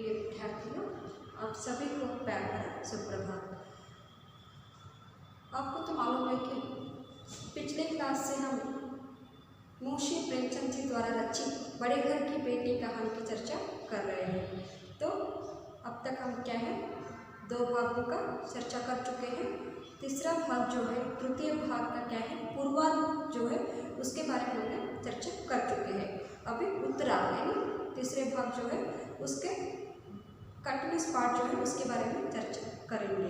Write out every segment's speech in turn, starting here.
प्रिय विद्यार्थियों, आप सभी को प्यार भरा सुप्रभात। आपको तो मालूम है कि पिछले क्लास से हम मुंशी प्रेमचंद जी द्वारा रचित बड़े घर की बेटी कहानी की चर्चा कर रहे हैं। तो अब तक हम क्या है, 2 भागों का चर्चा कर चुके हैं। तीसरा भाग जो है, तृतीय भाग का क्या है, पूर्वार्ध जो है उसके बारे में हमने चर्चा कर चुके हैं। अभी उत्तरार्ध यानी तीसरे भाग जो है उसके कंटिन्यूस पार्ट जो है उसके बारे में चर्चा करेंगे।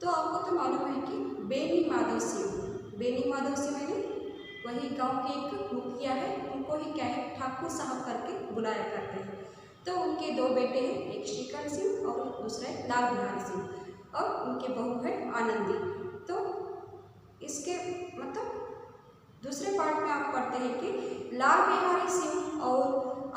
तो आपको तो मालूम है कि बेनी माधव सिंह यानी वही गांव के एक मुखिया है, उनको ही क्या है ठाकुर साहब करके बुलाया करते हैं। तो उनके 2 बेटे हैं, एक श्रीकंठ सिंह और दूसरा है लाल बिहारी सिंह, और उनके बहू है आनंदी। तो इसके मतलब दूसरे पार्ट में आप पढ़ते हैं कि लाल बिहारी सिंह और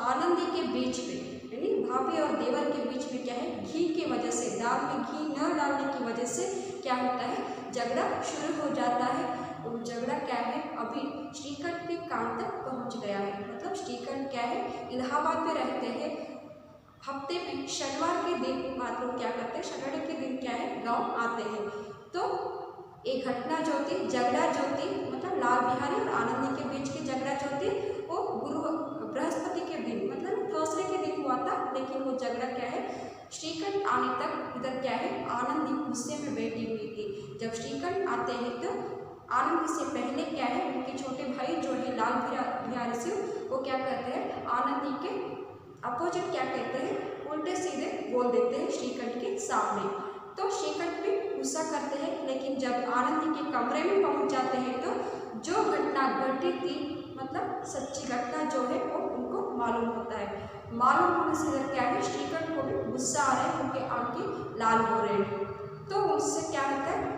आनंदी के बीच में यानी भाभी और देवर के बीच में क्या है, घी की वजह से, दाल में घी न डालने की वजह से क्या होता है, झगड़ा शुरू हो जाता है। और झगड़ा क्या है अभी श्रीकंठ के कान तक पहुंच गया है। मतलब श्रीकंठ क्या है, इलाहाबाद में रहते हैं। हफ्ते में शनिवार के दिन मात्र क्या करते हैं, सैटरडे के दिन क्या है गांव आते हैं। तो एक घटना जो थी, झगड़ा जो थी, मतलब लाल बिहारी और आनंदी के बीच की झगड़ा जो थी वो बृहस्पति के दिन मतलब थर्सडे के दिन हुआ था। लेकिन वो झगड़ा क्या है श्रीकंठ आने तक इधर क्या है आनंदी गुस्से में बैठी हुई थी। जब श्रीकंठ आते हैं तो आनंदी से पहले क्या है उनके छोटे भाई जो है लाल बिहारी सिंह वो क्या करते हैं, आनंदी के अपोजिट क्या कहते हैं, उल्टे सीधे बोल देते हैं श्रीकंठ के सामने। तो श्रीकंठ भी गुस्सा करते हैं। लेकिन जब आनंदी के कमरे में पहुंच जाते हैं तो जो घटना घटी थी मतलब सच्ची घटना जो है वो उनको मालूम होता है। मालूम होने से इधर क्या है श्रीकंठ को भी गुस्सा आ रहा है, उनके आंखें लाल हो रहे हैं। तो उससे क्या होता है,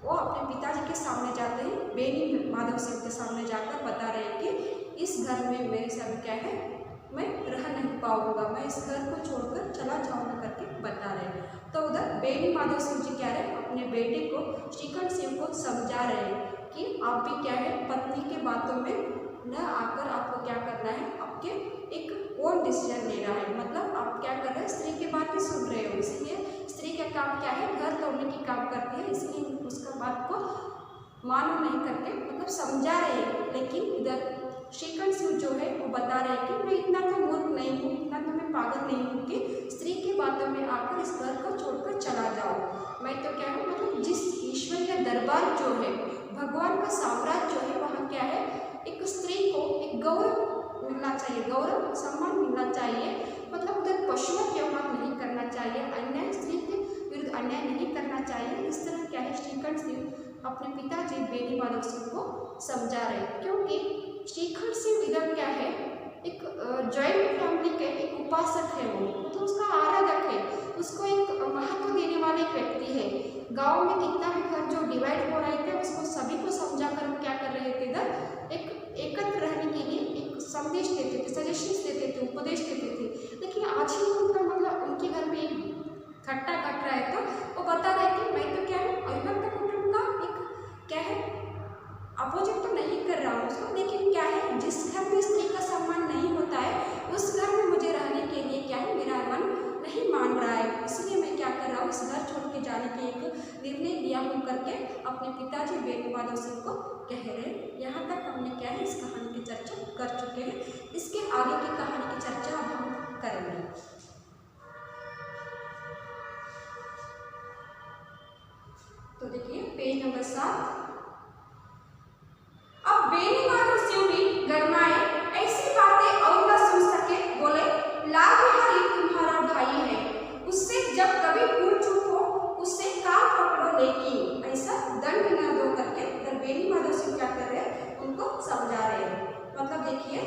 वो अपने पिताजी के सामने जाते हैं, बेनी माधव सिंह के सामने जाकर बता रहे हैं कि इस घर में मेरे साथ क्या है, मैं रह नहीं पाऊंगा, मैं इस घर को छोड़कर चला जाऊंगा करके बता रहे हैं। तो उधर बेनी माधव सिंह जी क्या रहे, अपने बेटे को श्रीकंठ सिंह को समझा रहे हैं कि आप भी क्या है पत्नी के बातों में न आकर आपको क्या करना है, आपके एक ओन डिसीजन लेना है। मतलब आप क्या कर रहे हैं, स्त्री की बात ही सुन रहे हो। इसलिए स्त्री का काम क्या है, घर तोड़ने की काम करती है, इसलिए उसका बात को मालूम नहीं करके मतलब समझा रहे हैं। लेकिन इधर श्रीकंठ सिंह जो है वो बता रहे हैं कि मैं इतना तो मूर्ख नहीं हूँ, इतना तो मैं पागल नहीं हूँ कि स्त्री की बातों में आकर इस घर को छोड़कर चला जाऊँ। मैं तो क्या हूँ, मतलब जिस ईश्वरीय दरबार जो है, भगवान का साम्राज्य जो है, वहाँ क्या है एक स्त्री को एक गौरव मिलना चाहिए, गौरव सम्मान मिलना चाहिए। मतलब उधर पशुवत व्यवहार नहीं करना चाहिए, अन्याय स्त्री के विरुद्ध अन्याय नहीं करना चाहिए। इस तरह क्या है श्रीकंठ सिंह अपने पिताजी बेनी माधव सिंह को समझा रहे हैं। क्योंकि श्रीकंठ सिंह इधर क्या है एक जॉइंट फैमिली के एक उपासक है, वो तो उसका आराधक है, उसको एक महत्व देने वाले एक व्यक्ति है। गांव में कितना भी घर जो डिवाइड हो रहे थे उसको सभी को समझाकर वो क्या कर रहे थे, इधर एक एकत्र रहने के लिए एक संदेश देते थे, सजेशंस देते थे, उपदेश देते थे। लेकिन आज ही उनका मतलब उनके घर में एक घटना घट रहा है तो वो बता रहे कि मैं तो क्या है अविभक्त कुटुंब का एक क्या है अपोजिट तो नहीं कर रहा हूँ उसको, लेकिन क्या है जिस घर में स्त्री का सम्मान नहीं होता है उस घर में मुझे रहने के लिए क्या है मेरा मन नहीं मान रहा है। इसलिए मैं क्या कर रहा हूँ, इस घर छोड़ के जाने के एक निर्णय लिया हूँ करके अपने पिताजी बेनी माधव सिंह को कह रहे हैं। यहाँ तक हमने क्या है इस कहानी की चर्चा कर चुके हैं। इसके आगे की कहानी की चर्चा अब हम करेंगे। तो देखिए पेज नंबर 7। अब बेनी माधव सिंह भी गरमाए, ऐसी बातें और न सुन सके, बोले लाल बिहारी तुम्हारा भाई है, उससे जब कभी भूल चूक हो उससे कान पकड़ो, लेकिन ऐसा दंड न दो करके बेनी माधव सिंह क्या कर रहे हैं, उनको समझा रहे हैं। मतलब देखिए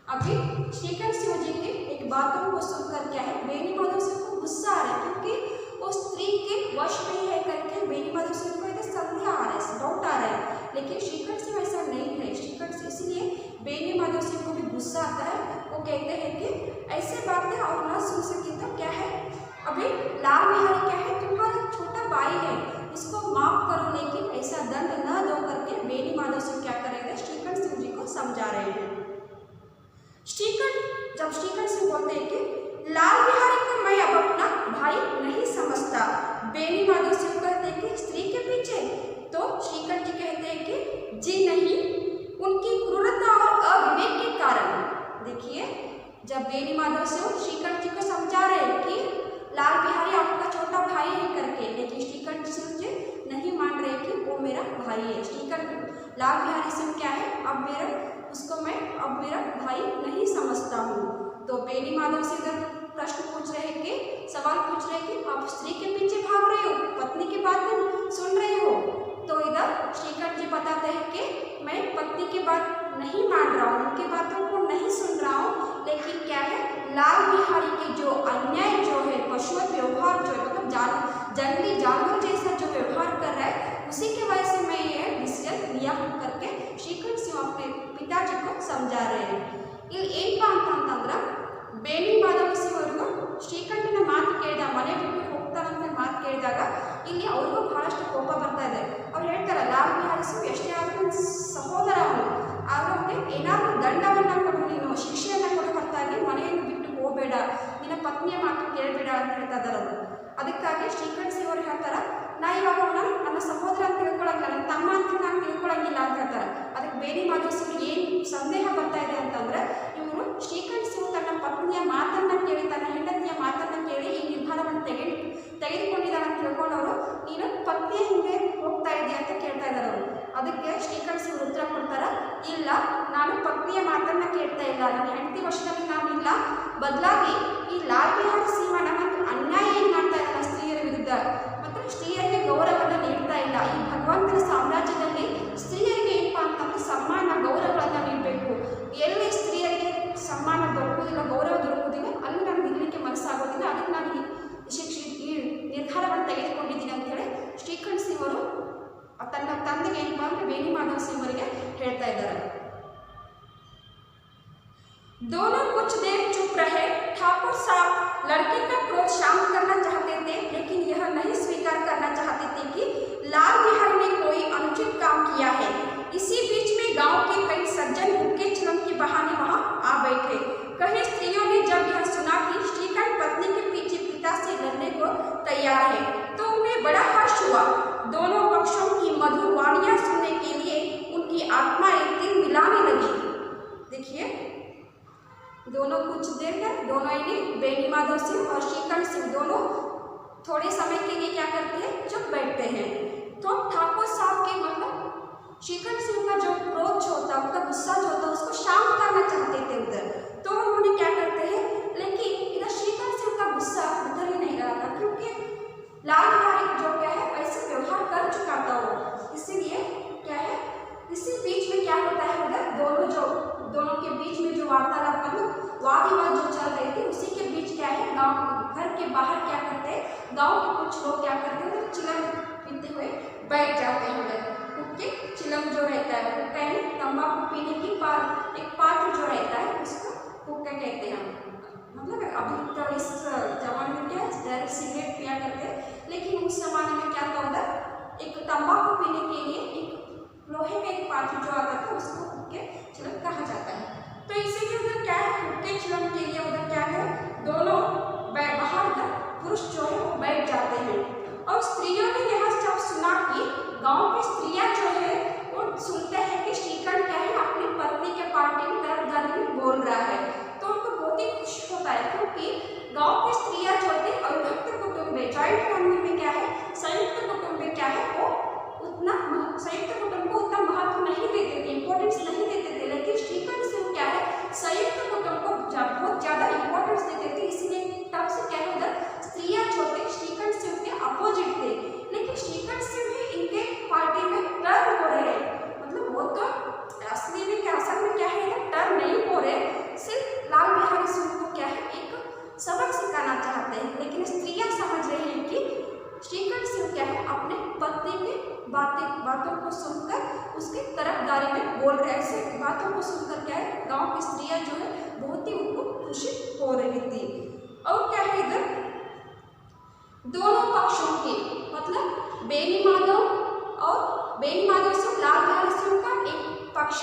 अभी श्रीकंठ सिंह जी की एक बातों को सुनकर क्या है बेनी माधव सिंह को गुस्सा आ रहा है, क्योंकि वो स्त्री के वश में है करके बेनी माधव सिंह को इधर संदेह आ रहा है, डाउट आ रहा है। लेकिन श्रीकंठ सिंह ऐसा नहीं है। श्रीकंठ सिंह इसलिए बेनी माधव सिंह को भी गुस्सा आता है। वो कहते हैं कि ऐसे बातें और ना सुन सके तो क्या है, अभी लाल बिहारी क्या है तुम्हारा छोटा भाई है, उसको माफ करो, लेकिन ऐसा दंड न दो करके बेनी माधव सिंह क्या कर रहे थे, श्रीकंठ सिंह जी को समझा रहे हैं। जब श्रीकंठ सिंह बोलते हैं कि लाल बिहारी को मैं माधव सिंह कहते हैं कि स्त्री के पीछे, तो श्रीकंठ जी कहते हैं कि जी नहीं, उनकी क्रूरता और अविवेक के कारण। देखिए, जब बेनी माधव सिंह श्रीकंठ जी को समझा रहे हैं कि लाल बिहारी आपका छोटा भाई है करके, लेकिन श्रीकंठ सिंह जी नहीं मान रहे कि वो मेरा भाई है। श्रीकंठ लाल बिहारी सिंह क्या है, अब मेरा भाई नहीं समझता हूँ। तो बेनी माधव सिंह प्रश्न पूछ रहे हैं कि सवाल पूछ रहे हैं कि आप स्त्री के पीछे भाग रहे हो, पत्नी की बातें सुन रहे हो। तो इधर श्रीकंठ जी बताते हैं कि मैं पत्नी की बात नहीं मान रहा हूँ, उनकी बातों को नहीं सुन रहा हूँ, लेकिन क्या है, लाल बिहारी के जो अन्याय जो है, पशुवत व्यवहार जो है, मतलब जंगली जानवर जैसा जो व्यवहार कर रहा है, उसी की वजह से मैं ये डिसीजन लिया करके श्रीकंठ सिंह अपने पिताजी को समझा रहे हैं। ಇಲ್ಲಿ ಏನಪ್ಪಾ ಅಂತಂದ್ರೆ ಬೇನಿ ಮಾಧವ ಸಿಂಗ್ ಅವರಿಗೂ ಶ್ರೀಕಂಠನ ಮಾತು ಕೇಳಿದ, ಮನೆ ಬಿಟ್ಟು ಹೋಗ್ತಾರಂತ ಮಾತು ಕೇಳಿದಾಗ ಇಲ್ಲಿ ಅವ್ರಿಗೂ ಬಹಳಷ್ಟು ಕೋಪ ಬರ್ತಾ ಇದೆ. ಅವ್ರು ಹೇಳ್ತಾರೆ, ಲಾಲ್ ಬಿಹಾರಿ ಸಿಂಗ್ ಎಷ್ಟೇ ಆದರೂ ಸಹೋದರ ಅವನು, ಆದ್ರೆ ಅವನಿಗೆ ಏನಾದರೂ ದಂಡವನ್ನು ಕೊಡು, ನೀನು ಶಿಕ್ಷೆಯನ್ನು ಕೊಡು, ಹೊರತಾಗಿ ಮನೆಯನ್ನು ಬಿಟ್ಟು ಹೋಗಬೇಡ, ನಿನ್ನ ಪತ್ನಿಯ ಮಾತು ಕೇಳಬೇಡ ಅಂತ ಹೇಳ್ತಾ ಇದ್ದಾರೆ ಅವರು. ಅದಕ್ಕಾಗಿ ಶ್ರೀಕಂಠ ಸಿಂಗ್ ಅವರು ಹೇಳ್ತಾರೆ, ನಾ ಇವಾಗ ಅವನ ನನ್ನ ಸಹೋದರ ಅಂತ ತಿಳ್ಕೊಳಂಗಿಲ್ಲ, ನನ್ನ ತಮ್ಮ ಅಂತ ನಾನು ತಿಳ್ಕೊಳಂಗಿಲ್ಲ ಅಂತ ಹೇಳ್ತಾರೆ. ಅದಕ್ಕೆ ಬೇನಿ ಮಾಧವ ಸಿಂಗ್ ಏನು ಸಂದೇಹ ಬರ್ತಾ ಇದೆ ಅಂತಂದ್ರೆ, ಇವರು ಶ್ರೀಕಂಠ ಸಿಂಗ್ ತನ್ನ ಪತ್ನಿಯ ಮಾತನ್ನು ಕೇಳಿ, ತನ್ನ ಹೆಂಡತಿಯ ಮಾತನ್ನು ಕೇಳಿ ಈ ನಿರ್ಧಾರವನ್ನು ತೆಗೆದುಕೊಂಡಿದ್ದಾನೆ ಅಂತ ತಿಳ್ಕೊಂಡವರು, ನೀನು ಪತ್ನಿಯ ಹಿಂದೆ ಹೋಗ್ತಾ ಇದೆಯಾ ಅಂತ ಕೇಳ್ತಾ ಇದ್ದಾರೆ ಅವರು. ಅದಕ್ಕೆ ಶ್ರೀಕಂಠ ಸಿಂಗ್ ಉತ್ತರ ಕೊಡ್ತಾರ, ಇಲ್ಲ, ನಾನು ಪತ್ನಿಯ ಮಾತನ್ನು ಕೇಳ್ತಾ ಇಲ್ಲ, ನನ್ನ ಹೆಂಡತಿ ವಶದಲ್ಲಿ ನಾನಿಲ್ಲ, ಬದಲಾಗಿ ಈ ಲಾಲ್ ಬಿಹಾರಿ ಸಿಂಹ ನಮಗೆ ಅನ್ಯಾಯ ಏನು ಮಾಡ್ತಾ ಇದ್ದಾನೆ ಸ್ತ್ರೀಯರ ವಿರುದ್ಧ, ಮತ್ತು ಸ್ತ್ರೀಯರಿಗೆ ಗೌರವವನ್ನು ನೀಡ್ತಾ ಇಲ್ಲ. ಈ ಭಗವಂತನ ಸಾಮ್ರಾಜ್ಯದಲ್ಲಿ ಸ್ತ್ರೀಯರಿಗೆ ಏನಪ್ಪಾ ಅಂತಂದ್ರೆ ಸಮ್ಮಾನ ಗೌರವಗಳನ್ನು ನೀಡಬೇಕು. ಎಲ್ಲಿ ಸ್ತ್ರೀಯರಿಗೆ ಸಮ್ಮಾನ ದೊರಕುವುದಿಲ್ಲ, ಗೌರವ ದೊರಕುವುದಿಲ್ಲ, ಅಲ್ಲಿ ನನಗೆ ಇರಲಿಕ್ಕೆ ಮನಸ್ಸಾಗೋದಿಲ್ಲ, ಅದಕ್ಕೆ ನಾನು ಈ ನಿರ್ಧಾರವನ್ನು ತೆಗೆದುಕೊಂಡಿದ್ದೀನಿ ಅಂತ ಹೇಳಿ ಶ್ರೀಕಂಠ ಸಿಂಗ್ ಅವರು ತನ್ನ ತಂದೆಗೆ ಏನಪ್ಪಾ ಅಂದ್ರೆ ಬೇನಿ ಮಾಧವ ಸಿಂಗ್ ಅವರಿಗೆ ಹೇಳ್ತಾ ಇದ್ದಾರೆ. दोनों कुछ देर चुप रहे। ठाकुर साहब लड़के का क्रोध शांत करना चाहते थे, लेकिन यह नहीं स्वीकार करना चाहते थे कि लाल बिहारी ने कोई अनुचित काम किया है। इसी बीच में गांव के कई सज्जन हुक्के चिलम के बहाने वहां आ बैठे। कई स्त्रियों ने जब यह सुना कि श्रीकंठ पत्नी के पीछे पिता से लड़ने को तैयार है, तो उन्हें बड़ा हर्ष हुआ। दोनों पक्षों की मधुर वाणियां सुनने के लिए उनकी आत्माएं दिल मिलाने लगी। देखिए, दोनों कुछ देर तक दोनों ही बेनी माधव सिंह और श्रीकंठ सिंह दोनों थोड़े समय के लिए क्या करते हैं, चुप बैठते हैं। तो ठाकुर साहब के मतलब श्रीकंठ सिंह का जो क्रोध जो होता है, उनका गुस्सा जो होता है, उसको शांत करना चाहते थे उधर, तो उन्होंने क्या करते हैं, लेकिन इधर श्रीकंठ सिंह का गुस्सा उधर ही नहीं रहा था, क्योंकि लाल बिहारी जो क्या है ऐसे व्यवहार कर चुका था वो, इसीलिए क्या है, इसी बीच में क्या होता है, उधर दोनों के बीच में जो वार्तालाप वाद विवाद जो चल रही थी, उसी के बीच क्या है, गांव घर के बाहर क्या करते हैं, गांव के कुछ लोग क्या करते हैं, चिलम पीते हुए बैठ जाते हैं उधर। क्योंकि चिलम जो रहता है, हुक्का है तंबाकू पीने की एक पात्र जो रहता है, उसको हुक्का कहते हैं। मतलब अभी तो इस जमाने में क्या डायरेक्ट सिगरेट पिया करते हैं, लेकिन उस जमाने में क्या था, उधर एक तंबाकू पीने के लिए एक लोहे का एक पात्र जो आता था, उसको हुक्के चिलम कहा जाता है। तो इसीलिए उधर क्या है, हुक्के चिलम के लिए उधर क्या है, दोनों बाहर पुरुष जो है वो बैठ जाते हैं। और स्त्रियों ने यह जब सुना कि गांव की स्त्रियां जो है वो सुनते हैं कि श्रीकंठ क्या है अपनी पत्नी के पार्टी की तरफदारी में बोल रहा है, तो उनको बहुत ही खुश होता है, क्योंकि गांव की स्त्रियां जो होती है अविभक्त कुटुंब में, जॉइंट फैमिली में क्या है, संयुक्त कुटुंब में क्या है, वो उतना संयुक्त कुटुंब को उतना महत्व नहीं देते थे, इंपॉर्टेंस नहीं देते थे, लेकिन श्रीकंठ सिंह क्या है संयुक्त कुटुंब को बहुत ज़्यादा इंपॉर्टेंस देते थे। इसलिए तब से क्या है, उधर स्त्रियां जो थे श्रीकंठ सिंह के अपोजिट थे, लेकिन श्रीकंठ सिंह भी इनके पार्टी में टर्न हो रहे हैं। मतलब वो तो असली में क्या, असल में क्या है, टर्न नहीं हो रहे, सिर्फ लाल बिहारी सिंह को क्या है एक सबक सिखाना चाहते हैं, लेकिन स्त्रियां समझ रही हैं कि श्रीकंठ सिंह क्या है अपने पत्नी की बातों को सुनकर उसकी तरफदारी में बोल रहे, ऐसे बातों को सुनकर क्या है गांव की स्त्रियां जो है बहुत ही उनको खुशी हो रही थी। और क्या है, इधर दोनों पक्षों के मतलब बेनी माधव सिंह लाल बिहारी सिंह का एक पक्ष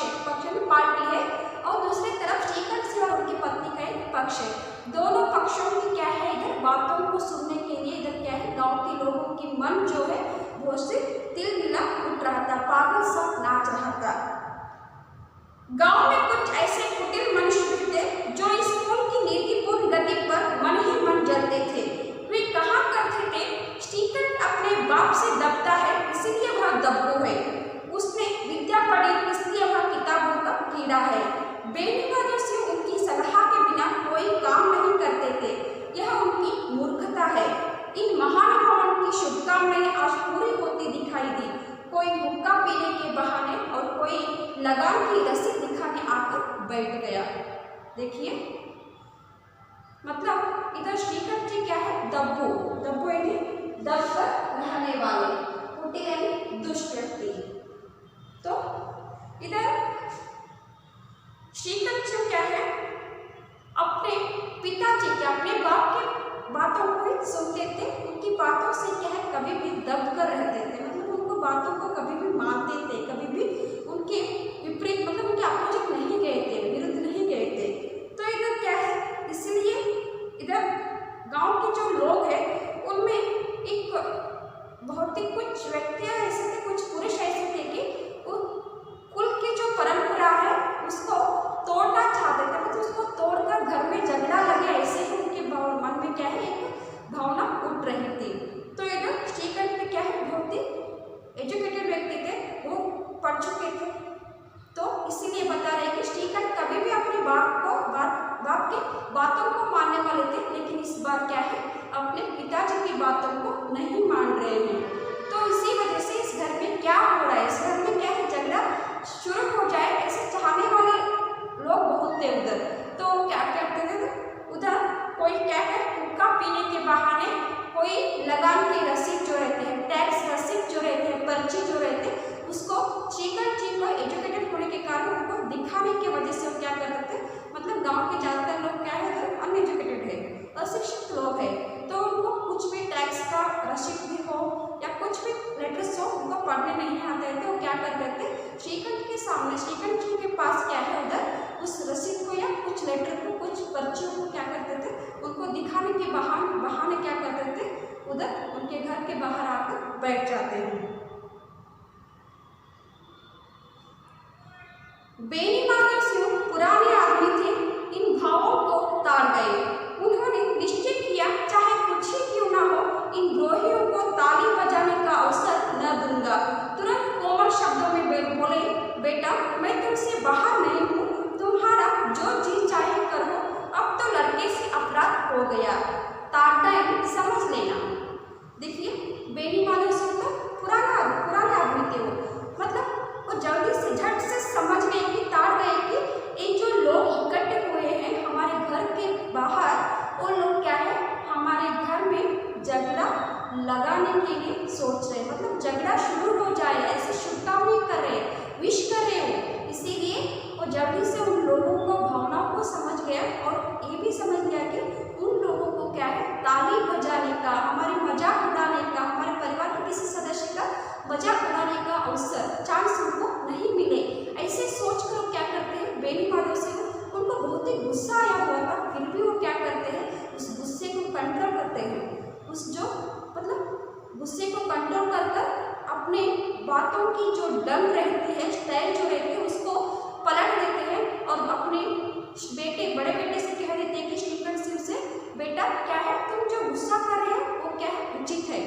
में पार्टी है, और दूसरी तरफ श्रीकंठ सिंह और उनकी पत्नी का एक पक्ष है, दोनों पक्षों की क्या है इधर बातों को सुनने के लिए इधर क्या है गांव के लोगों की मन जो है वो से तिलमिला उठ रहा था, पागल सा नाच रहा था। गांव में कुछ ऐसे कुटिल मनुष्य भी थे जो इस पुल की नीतिपूर्ण गति पर मन ही मन जलते थे। वे कहा करते थे स्टीफन अपने बाप से दबता है इसलिए वह दब्बू है, उसने विद्या पढ़ी इसलिए वह किताबों का कीड़ा है। बेनीवादों से उनकी सलाह के बिना कोई काम नहीं करते थे, यह उनकी मूर्खता है। इन महानुभावों की शुभकामनाएं आज पूरी होती दिखाई दी, कोई हुक्का पीने के बहाने और कोई लगान की रस्सी दिखाने आकर बैठ गया। देखिए मतलब इधर श्रीकांत जी क्या है दब्बू, दब्बू यानी दब कर रहने वाले, कुटिल यानी दुष्ट व्यक्ति। तो इधर श्रीकांत जी क्या है अपने पिताजी के अपने बाप के बातों को ही सुनते थे, उनकी बातों से क्या है कभी भी दब कर रहते थे, मतलब उनको बातों को कभी भी मानते थे, कभी भी उनके विपरीत मतलब उनके अपोजिट नहीं गए थे, विरुद्ध नहीं गए थे। तो इधर क्या है इसलिए इधर गांव के जो लोग हैं उनमें एक बहुत ही कुछ व्यक्तियां ऐसे थे, कुछ पुरुष ऐसे थे कि वो कुल की जो परंपरा है उसको तोड़ना चाहते थे, मतलब उसको तोड़कर घर में झगड़ा लगे, ऐसे ही उनके मन में क्या है एक भावना उठ रही थी। तो इधर श्रीकांत में क्या है बहुत ही एजुकेटेड व्यक्ति थे, वो पढ़ चुके थे, तो इसीलिए बता रहे कि श्रीकांत कभी भी अपने बाप के बातों को मानने वाले थे, लेकिन इस बार क्या है अपने पिताजी की बातों को नहीं मान रहे हैं। तो इसी वजह से इस घर में क्या हो रहा है, इस घर में क्या है झगड़ा शुरू हो जाए ऐसे चाहने वाले लोग बहुत थे उधर। तो क्या कहते थे उधर कोई क्या है हुक्का पीने के बहाने, कोई लगान की रसीद जो रहते हैं, टैक्स रसीद जो रहते हैं, पर्ची जो रहते हैं, उसको श्रीकांत जी को एजुकेटेड होने के कारण उनको दिखाने की वजह से वो क्या करते थे, मतलब गांव के ज़्यादातर लोग क्या है अनएजुकेटेड है, अशिक्षित लोग हैं, तो उनको कुछ भी टैक्स का रसीद भी हो या कुछ भी लेटर्स हो उनको पढ़ने नहीं आते थे, वो क्या करते थे श्रीकांत के सामने, श्रीकांत जी के पास क्या है उधर उस रसीद को या कुछ लेटर को कुछ पर्चियों को क्या करते थे उनको दिखाने के बहाने क्या करते थे उधर उनके घर के बाहर आकर बैठ जाते हैं। बेनीमाधव सिंह पुराने आदमी थे, इन भावों को ताड़ गए। उन्होंने निश्चय किया चाहे कुछ ही क्यों ना हो इन द्रोहियों को ताली बजाने का अवसर न दूंगा। तुरंत कोमल शब्दों में बोले बेटा मैं तुमसे बाहर नहीं हूँ, तुम्हारा जो जी चाहे करो, अब तो लड़के से अपराध हो गया, ताड़ना समझ लेना। देखिए बेनीमाधव सिंह तो पुराने आदमी थे, वो मतलब वो जल्दी से झट से समझ गए कि ताड़ गए कि ये जो लोग इकट्ठे हुए हैं हमारे घर के बाहर, वो लोग क्या है हमारे घर में झगड़ा लगाने के लिए सोच रहे, मतलब झगड़ा शुरू हो जाए ऐसे शुभकामनाएं कर रहे, विश कर रहे हो। इसीलिए वो जल्दी से उन लोगों को भावनाओं को समझ गया और ये भी समझ गया कि उन लोगों को क्या है ताली बजाने का, हमारे मजाक उड़ाने का, हमारे परिवार के किसी सदस्य का मजाक उड़ाने का अवसर चांस उनको नहीं मिले। ऐसे सोचकर क्या करते हैं बेनीमाधव सिंह, उनको बहुत ही गुस्सा आया हुआ था, फिर भी वो क्या करते हैं उस गुस्से को कंट्रोल करते हैं, उस जो मतलब गुस्से को कंट्रोल कर अपने बातों की जो डंग रहती है, स्टाइल जो रहती है उसको पलट देते हैं और अपने बड़े बेटे से कह देते हैं कि श्रीकांत सिंह से बेटा क्या है तुम जो गुस्सा कर रहे हो वो क्या है उचित है,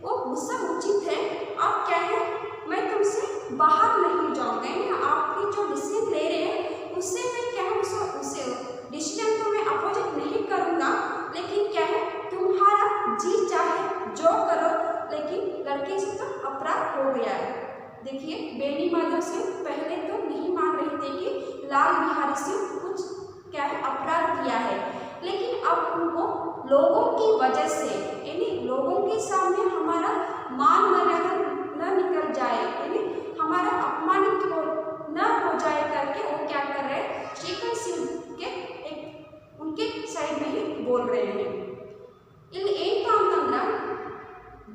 वो गुस्सा उचित है, आप क्या है मैं तुमसे बाहर नहीं जाऊँगा, यानी आपकी जो डिसीजन ले रहे हैं उससे मैं क्या है उसे डिसीजन को मैं अपोजिट नहीं करूँगा, लेकिन क्या है तुम्हारा जी चाहे जो करो, लेकिन लड़के से तो अपराध हो गया है। देखिए बेनीमाधव सिंह पहले तो नहीं मान रहे थे कि लाल बिहारी सिंह कुछ क्या है अपराध किया है, लेकिन अब उनको लोगों की वजह से, यानी लोगों के सामने हमारा मान मर्यादा न निकल जाए, यानी हमारा अपमानित न हो जाए करके वो क्या कर रहे हैं श्रीकांत सिंह के एक उनके साइड में ही बोल रहे हैं। ಇಲ್ಲಿ ಏನಪ್ಪ ಅಂತಂದ್ರೆ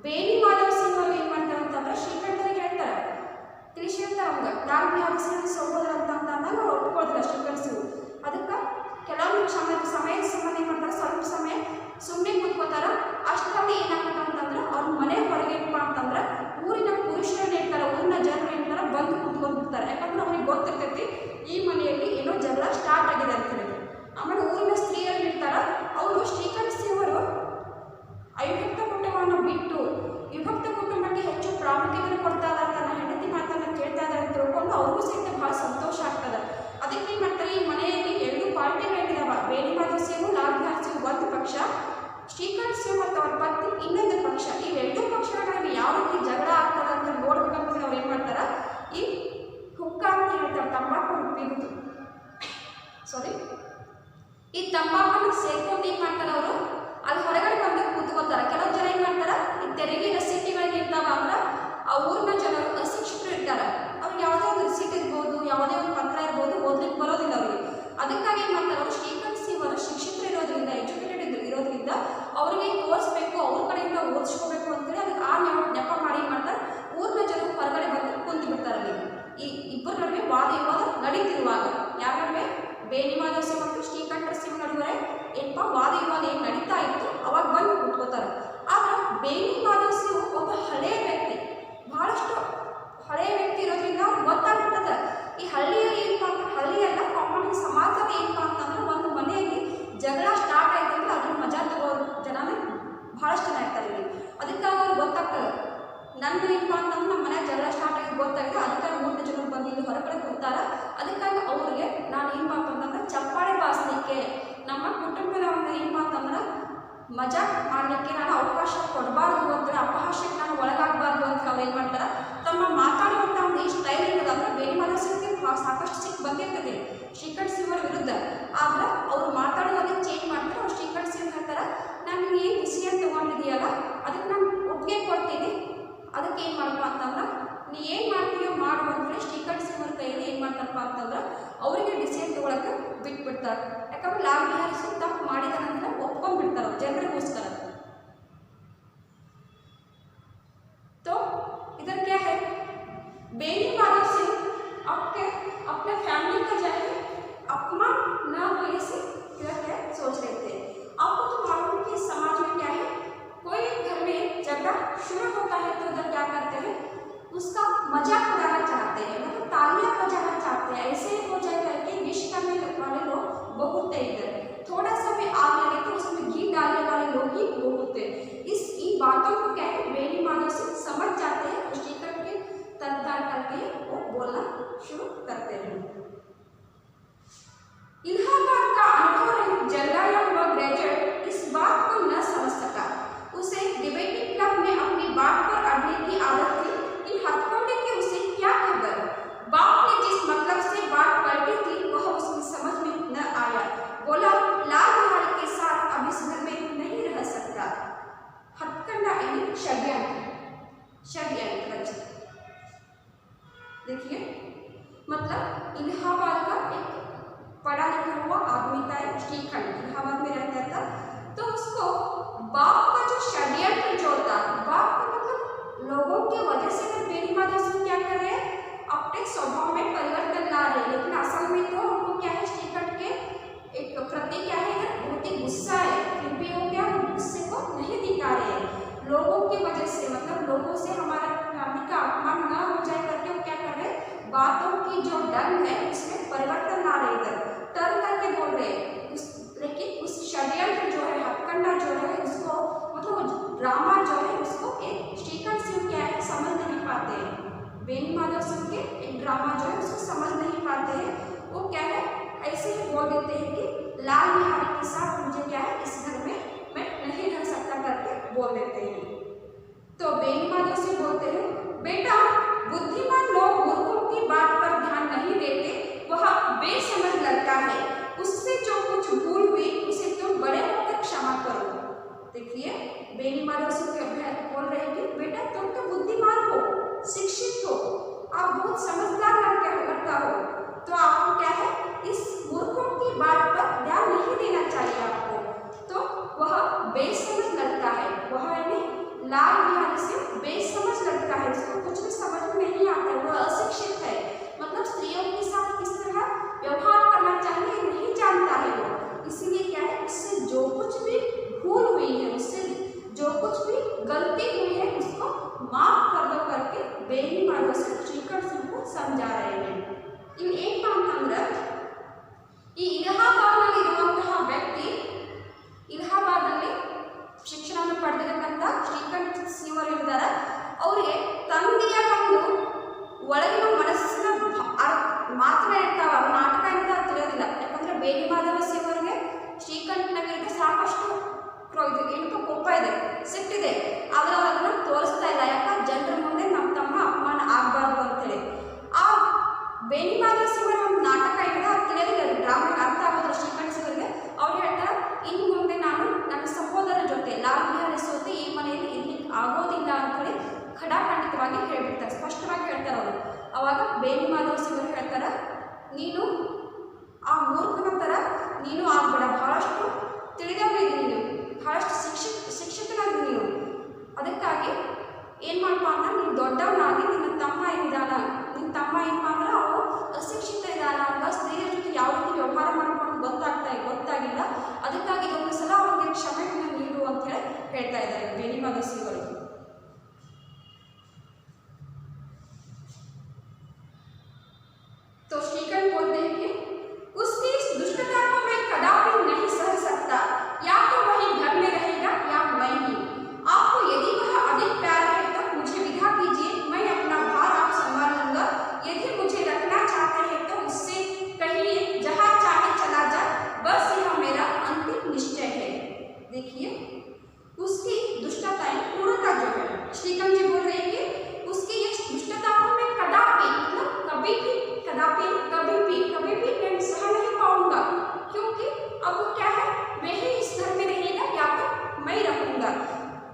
ಬೇನಿಮಾಧವ ಸಿಂಗ್ ಅವರು ಏನು ಮಾಡ್ತಾರೆ ಅಂತಂದ್ರೆ ಶ್ರೀಕಂಠರಿಗೆ ಹೇಳ್ತಾರೆ, ತಿಳಿಸಿರ್ತಾರೆ ಅವಾಗ ಲಾಲ್ ಬಿಹಾರಿ ಸಿಂಗ್ ಸಹೋದರ ಅಂತ ಅಂದಾಗ ಅವ್ರು ಒಪ್ಕೊಳ್ತಾರೆ ಶ್ರೀಕಂಠ ಸಿಂಗ್, ಅದಕ್ಕೆ ಕೆಲವೊಂದು ಸಮಯ ಸಂಬಂಧ ಏನು ಮಾಡ್ತಾರೆ, ಸ್ವಲ್ಪ ಸಮಯ ಸುಮ್ಮನೆ ಕೂತ್ಕೋತಾರ. ಅಷ್ಟರಲ್ಲಿ ಏನಾಗ್ತದೆ ಅಂತಂದ್ರೆ ಅವ್ರ ಮನೆ ಹೊರಗೆ ಏನಪ್ಪ ಅಂತಂದ್ರೆ ಊರಿನ ಪುರುಷರು ಇರ್ತಾರೆ, ಊರಿನ ಜನರು ಇರ್ತಾರೆ, ಬಂದು ಕೂತ್ಕೊಂಡ್ಬಿಡ್ತಾರೆ. ಯಾಕಂದ್ರೆ ಅವ್ರಿಗೆ ಗೊತ್ತಿರ್ತೈತಿ ಈ ಮನೆಯಲ್ಲಿ ಏನೋ ಜಗಳ ಸ್ಟಾರ್ಟ್ ಆಗಿದೆ ಅಂತ ಹೇಳಿ. ಆಮೇಲೆ ಊರಿನ ಸ್ತ್ರೀಯರು ಇರ್ತಾರ, ಅವರು ಶ್ರೀಕಂಠ ಸಿಂಹರು ಅವಿಭಕ್ತ ಕುಟುಂಬವನ್ನು ಬಿಟ್ಟು ವಿಭಕ್ತ ಕುಟುಂಬಕ್ಕೆ ಹೆಚ್ಚು ಪ್ರಾಮುಖ್ಯತೆ ಕೊಡ್ತಾ ಇದ್ದಾರೆ, ತನ್ನ ಹೆಂಡತಿ ಮಾತನ್ನು ಕೇಳ್ತಾ ಇದ್ದಾರೆ ಅಂತ ತಿಳ್ಕೊಂಡು ಅವ್ರಿಗೂ ಸಹಿತ ಬಹಳ ಸಂತೋಷ ಆಗ್ತದೆ. ಅದಕ್ಕೆ ಏನು ಮಾಡ್ತಾರೆ, ಈ ಮನೆಯಲ್ಲಿ 2 ಪಾರ್ಟಿಗಳಿದಾವ, ಬೇಣಿ ಮಾಧವ್ ಸಿಂಗ್, ಲಾಲ್ ಬಿಹಾರ್ ಸಿಂಗ್ ಒಂದು ಪಕ್ಷ, ಶ್ರೀಕಂಠ ಸಿಂಗ್ ಮತ್ತು ಅವ್ರ ಪತ್ನಿ ಇನ್ನೊಂದು ಪಕ್ಷ. ಈ 2 ಪಕ್ಷಗಳಲ್ಲಿ ಯಾವ ರೀತಿ ಜಗಳ ಆಗ್ತದೆ ಅಂತ ನೋಡ್ಬೇಕಂತ ಅವ್ರು ಏನು ಮಾಡ್ತಾರೆ, ಈ ಹುಕ್ಕ ಅಂತ ಹೇಳ್ತಾರೆ, ತಂಬಾಕು ಉಪ್ಪಿದ್ದು ಈ ತಂಬಾಕನ್ನು ಸೇರ್ಕೊಂಡು ಏನು ಮಾಡ್ತಾರೆ, ಅವರು ಅಲ್ಲಿ ಹೊರಗಡೆ ಬಂದು ಕೂತ್ಕೊತಾರೆ. ಕೆಲವು ಜನ ಏನು ಮಾಡ್ತಾರೆ, ಈ ತೆರಿಗೆ ರಸೀಟಿಗಳಿಗೆ ಇರ್ತಾವ ಅಂದ್ರೆ ಆ ಊರಿನ ಜನರು ಅಶಿಕ್ಷಿತರು ಇರ್ತಾರೆ, ಅವ್ರಿಗೆ ಯಾವುದೇ ಒಂದು ರಸೀಟ್ ಇರ್ಬೋದು, ಯಾವುದೇ ಒಂದು ಪತ್ರ ಇರ್ಬೋದು, ಓದ್ಲಿಕ್ಕೆ ಬರೋದಿಲ್ಲ ಅವರಿಗೆ. ಅದಕ್ಕಾಗಿ ಏನು ಮಾಡ್ತಾರೆ, ಅವರು ಶ್ರೀಕಂಠ ಸಿಂಗ್ ಅವರು ಶಿಕ್ಷಿತರು ಇರೋದ್ರಿಂದ, ಎಜುಕೇಟೆಡ್ ಇರೋದ್ರಿಂದ ಅವರಿಗೆ ತೋರಿಸ್ಬೇಕು, ಅವ್ರ ಕಡೆಯಿಂದ ಓದಿಸ್ಕೋಬೇಕು ಅಂತೇಳಿ ಅದಕ್ಕೆ ಆ ನೆಪ ಮಾಡಿ ಏನು ಮಾಡ್ತಾರೆ, ಊರಿನ ಜನರು ಹೊರಗಡೆ ಬಂದು ಕುಂತು ಬಿಡ್ತಾರೆ. ಅಲ್ಲಿ ಈ ಇಬ್ಬರ ನಡುವೆ ವಾದ ವಿವಾದ ನಡೀತಿರುವಾಗ, ಯಾರ ನಡುವೆ, ಬೇಣಿ ಮಾಧವ್ ಸಿಂಗ್ ಮತ್ತು ಶ್ರೀಕಂಠ ಸಿಂಗ್ ನಡುವೆ ಏನಪ್ಪ ವಾದ ವಿವಾದ ಏನು ನಡೀತಾ ಇತ್ತು, ಅವಾಗ ಬಂದು ಕೂತ್ಕೋತಾರೆ. ಆದ್ರೆ ಬೇಣಿ ಮಾಧವ್ ಸಿಂಗ್ ಒಬ್ಬ ಹಳೆಯ ವ್ಯಕ್ತಿ, ಬಹಳಷ್ಟು ಹಳೆಯ ವ್ಯಕ್ತಿ ಇರೋದ್ರಿಂದ ಅವ್ರಿಗೆ ಗೊತ್ತಾಗ್ಬಿಡ್ತದೆ ಈ ಹಳ್ಳಿಯಲ್ಲಿ ಏನಪ್ಪ ಅಂತ, ಹಳ್ಳಿಯೆಲ್ಲ ಕಾಮನ್ ಸಮಾಜದಲ್ಲಿ ಏನಪ್ಪ ಅಂತಂದ್ರೆ ಒಂದು ಮನೆಯಲ್ಲಿ ಜಗಳ ಸ್ಟಾರ್ಟ್ ಆಯ್ತು ಅಂದ್ರೆ ಅದ್ರ ಮಜಾ ತಗೋರು ಜನನೇ ಭಾಳಷ್ಟು ಜನ ಇರ್ತಾರೆ ಇಲ್ಲಿ. ಅದಕ್ಕಾಗಿ ಅವ್ರಿಗೆ ಗೊತ್ತಾಗ್ತದೆ, ನನ್ನ ಏನಪ್ಪ ಅಂತಂದ್ರೆ ನಮ್ಮ ಮನೆ ಜಗಳ ಸ್ಟಾರ್ಟ್ ಆಗಿ ಗೊತ್ತಾಗಿದೆ, ಅದಕ್ಕಾಗಿ 3 ಜನರು ಬಂದು ಇಲ್ಲಿ ಹೊರಗಡೆ ಕೂತಾರ. ಅದಕ್ಕಾಗಿ ಅವ್ರಿಗೆ ನಾನು ಏನಪ್ಪ ಅಂತಂದ್ರೆ ಚಪ್ಪಾಳೆ ಬಾರಿಸಲಿಕ್ಕೆ, ನಮ್ಮ ಕುಟುಂಬದ ಒಂದು ಏನಪ್ಪ ಅಂತಂದ್ರೆ ಮಜಾ ಮಾಡಲಿಕ್ಕೆ ನಾನು ಅವಕಾಶ ಕೊಡಬಾರ್ದು ಅಂತೇಳಿ, ಅಪಹಾಸ್ಯಕ್ಕೆ ನಾನು ಒಳಗಾಗಬಾರ್ದು ಅಂತ ಅವ್ರು ಏನು ಮಾಡ್ತಾರೆ, ತಮ್ಮ ಮಾತಾಡುವಂಥ ಒಂದು ಈ ಸ್ಟೈಲ್ ಇರ್ತದೆ ಅಂದ್ರೆ ಬೇಣಿ ಮಾಧವ್ ಸಿಂಗ್ಗೆ ಸಾಕಷ್ಟು ಸಿಟ್ಟು ಬಂದಿರ್ತದೆ ಶ್ರೀಕಂಠ ಸಿಂಗ್ ಅವರ ವಿರುದ್ಧ. ಆದ್ರೆ ಅವರು ಮಾತಾಡೋದನ್ನ ಚೇಂಜ್ ಮಾಡ್ತಾರೆ. ಅವ್ರು ಶ್ರೀಕಂಠ ಸಿಂಗ್ ಹೇಳ್ತಾರೆ, ನಾನು ಏನು ಡಿಸಿಷನ್ ತೊಗೊಂಡಿದೆಯಲ್ಲ ಅದಕ್ಕೆ ನಾನು ಒಪ್ಪಿಗೆ ಕೊಡ್ತೀನಿ, ಅದಕ್ಕೆ ಏನು ಮಾಡಪ್ಪ ಅಂತಂದ್ರೆ ನೀ ಏನು ಮಾಡ್ತೀಯೋ ಮಾಡು ಅಂತೇಳಿ ಶ್ರೀಕಂಠ ಸಿಂಗ್ ಅವ್ರ ಕೈಯಲ್ಲಿ ಏನು ಮಾಡ್ತಾರಪ್ಪ ಅಂತಂದ್ರೆ ಅವರಿಗೆ ಡಿಸಿಷನ್ ತೊಗೊಳಕ್ಕೆ ಬಿಟ್ಬಿಡ್ತಾರೆ. ಯಾಕಂದ್ರೆ ಲಾಲ್ ಬಿಹಾರಿ ಸಿಂಗ್ ತಪ್ಪು ಮಾಡಿದ ನಂತರ ಒಪ್ಕೊಂಡ್ಬಿಡ್ತಾರೆ ಜನರಿಗೋಸ್ಕರ. तो इधर क्या है, बेनी माधव सिंह अपने फैमिली का जाए अपमान न हो ऐसे इधर क्या सोच रहे थे. आपको तो मालूम है कि समाज में क्या है, कोई घर में झगड़ा शुरू होता है तो उधर क्या करते हैं, उसका मजाक उड़ाना चाहते हैं, मतलब तालियां बजाना चाहते हैं, ऐसे हो जाए करके विश करने वाले लोग बहुत है. इधर थोड़ा सा भी आग लगे तो उसमें घी डालने वाले लोग ही बहुत है. इन बातों को क्या है, बेनी माधव सिंह समझ जाते हैं, ಶ್ರೀಕಂಠ के तरतार करके वो बोलना शुरू करते हैं. इलाहाबाद का अनुभव रहित जनरल व ग्रेजुएट इस बात को न समझ सका. उसे डिबेटिंग क्लब में अपनी बात पर अड़ने की आदत थी. इन हथकंडे की उसे क्या खबर, बाप ने जिस मतलब से बात पलटी थी वह उसकी समझ में न आया. बोला, लाल बिहारी के साथ अब इस घर में नहीं रह सकता. हथकंडा यानी षड्यंत्र रचना. देखिए, मतलब इलाहाबाद का एक पढ़ा लिखा हुआ आदमी था, श्रीखंड इलाहाबाद में रहता था. तो उसको बाप का जो षड्यंत्र जो था, बाप का मतलब लोगों की वजह से बेनी माधव सिंह क्या कर रहे हैं, अपने स्वभाव में परिवर्तन ला रहे हैं. लेकिन असल में तो उनको क्या है, श्रीखंड के एक प्रति क्या है, बहुत ही गुस्सा है, फिर भी वो क्या गुस्से को नहीं दिखा रहे हैं. लोगों की वजह से, मतलब लोगों से हमारा फैमिली का अपमान न हो जाए करके वो क्या कर रहे हैं, बातों की जो ढंग है उसमें परिवर्तन ला रहे, इधर टर्न करके बोल रहे हैं. लेकिन उस षड्यंत्र जो है, हथकंडा जो है, उसको मतलब ड्रामा जो है उसको एक श्रीकंठ सिंह क्या है समझ नहीं पाते हैं. बेनी माधव सिंह के एक ड्रामा जो है उसको समझ नहीं पाते हैं. वो क्या है, ऐसे ही बोल देते हैं कि लाल बिहारी के साथ मुझे क्या है इस घर में मैं नहीं रह सकता करके बोल देते हैं. तो बेनी माधव सिंह बोलते हैं, बेटा बुद्धिमान लोग मूर्खों की बात पर ध्यान नहीं देते, वह बेसमझ लड़का है, उससे जो कुछ भूल हुई उसे तुम बड़े होकर क्षमा करो. देखिए, बेनी माधव सिंह बोल रहे हैं कि बेटा तुम तो बुद्धिमान हो, शिक्षित हो, आप बहुत समझदार लड़का हो, तो आपको क्या है इस मूर्खों की बात पर ध्यान नहीं देना चाहिए आपको. तो वह बेसमझ लड़का है, वह यानी लाल बिहारी सिंह बेसमझ लड़का है, उसको कुछ भी समझ में नहीं आता है, वह अशिक्षित है, मतलब स्त्रियों के साथ किस तरह व्यवहार करना चाहिए नहीं जानता है वो. इस समझा रहे हैं। ಇನ್ನು ಏನಪ್ಪ ಅಂತಂದ್ರೆ ಈ ಇಲಹಾಬಾದ್ನಲ್ಲಿರುವಂತಹ ವ್ಯಕ್ತಿ, ಇಲಹಾಬಾದ್ನಲ್ಲಿ ಶಿಕ್ಷಣವನ್ನು ಪಡೆದಿರತಕ್ಕಂಥ ಶ್ರೀಕಂಠ ಸಿಂಹರು ಇದ್ದಾರೆ. ಅವರಿಗೆ ತಂದೆಯ ಒಂದು ಒಳಗಿನ ಮನಸ್ಸಿನ ಮಾತ್ರ ಇರ್ತಾವೆ, ಅವ್ರ ನಾಟಕ ಅಂತ ತಿಳಿಯೋದಿಲ್ಲ. ಯಾಕಂದ್ರೆ ಬೇಡಿ ಮಾಧವ ಸಿಂಹರಿಗೆ ಶ್ರೀಕಂಠನ ವಿರುದ್ಧ ಸಾಕಷ್ಟು ಏನಪ್ಪ ಕೋಪ ಇದೆ, ಸಿಟ್ಟಿದೆ. ಆದರೆ ಅವ್ರು ಅದನ್ನು ತೋರಿಸ್ತಾ ಇಲ್ಲ. ಯಾಕಂದ್ರೆ ಜನರ ಮುಂದೆ ನಮ್ಮ ತಮ್ಮ ಅಪಮಾನ ಆಗಬಾರ್ದು ಅಂತೇಳಿ. ಆ ಬೇಡಿ ಮಾಧವ ಸಿಂಹರ ಒಂದು ನಾಟಕ ಏನಿದೆ ಅದು ತಿಳಿಯೋದಿಲ್ಲ, ಡ್ರಾಮಾ ಅರ್ಥ ಆಗೋದ್ರೆ ಶ್ರೀಕಂಠ ಸಿಂಹರಿಗೆ. ಅವ್ರು ಹೇಳ್ತಾರೆ, ಇನ್ನು ಮುಂದೆ ನಾನು ನನ್ನ ಸಹೋದರರ ಜೊತೆ ಲಾಲ್ ಬಿಹಾರಿ ಸೋತೆ ಈ ಮನೆಯಲ್ಲಿ ಇರ್ಲಿಕ್ಕೆ ಆಗೋದಿಲ್ಲ ಅಂತೇಳಿ ಖಡಾಖಂಡಿತವಾಗಿ ಹೇಳ್ಬಿಡ್ತಾರೆ, ಸ್ಪಷ್ಟವಾಗಿ ಹೇಳ್ತಾರೆ ಅವರು. ಅವಾಗ ಬೇಡಿ ಮಾಧವ ಸಿಂಹರು ಹೇಳ್ತಾರೆ, ನೀನು ಆ ಮೂರ್ಖನ ಥರ ನೀನು ಆಗ್ಬೇಡ, ಬಹಳಷ್ಟು ತಿಳಿದವನಿದೆ ನೀನು, ಬಹಳಷ್ಟು ಶಿಕ್ಷಕನಾಗಿ ನೀನು. ಅದಕ್ಕಾಗಿ ಏನು ಮಾಡಪ್ಪ ಅಂದ್ರೆ ನೀನು ದೊಡ್ಡವನಾಗಿ ನಿನ್ನ ತಮ್ಮ ಏನಿದಾನ, ನಿನ್ನ ತಮ್ಮ ಏನಪ್ಪ ಅಂದ್ರೆ ಅವನು ಅಶಿಕ್ಷಿತ ಇದ್ದಾನ, ಅವನ ಸ್ತ್ರೀಯರ ಜೊತೆ ಯಾವ ರೀತಿ ವ್ಯವಹಾರ ಮಾಡ್ಕೊಂಡು ಗೊತ್ತಾಗಿಲ್ಲ. ಅದಕ್ಕಾಗಿ ಇದೊಂದು ಸಲ ಅವನಿಗೆ ಕ್ಷಮೆಯನ್ನು ನೀಡು ಅಂತ ಹೇಳಿ ಹೇಳ್ತಾ ಇದ್ದಾರೆ ಬೇಡಿ ಮಾಧವ ಸಿಂಹರು. तो श्रीकंठ बोलते हैं कि उसकी इस दुष्टता को मैं कदापि नहीं सह सकता, या तो वही घर में रहेगा या मैं ही। आपको यदि वह अधिक प्यार है तो मुझे विदा कीजिए, मैं अपना भार आप संभाल लूंगा। यदि मुझे रखना चाहते हैं तो उससे कहिए जहाँ चाहे चला जा, बस यह मेरा अंतिम निश्चय है। देखिए उसकी दुष्टताएं पूर्णता जो है, श्रीकंठ जी बोल रहे हैं कि उसकी ये दुष्टता को मैं कदापि मतलब कभी भी मैं सह नहीं पाऊंगा, क्योंकि अब वो क्या है, वह ही इस घर में रहेगा या तो मैं रहूंगा।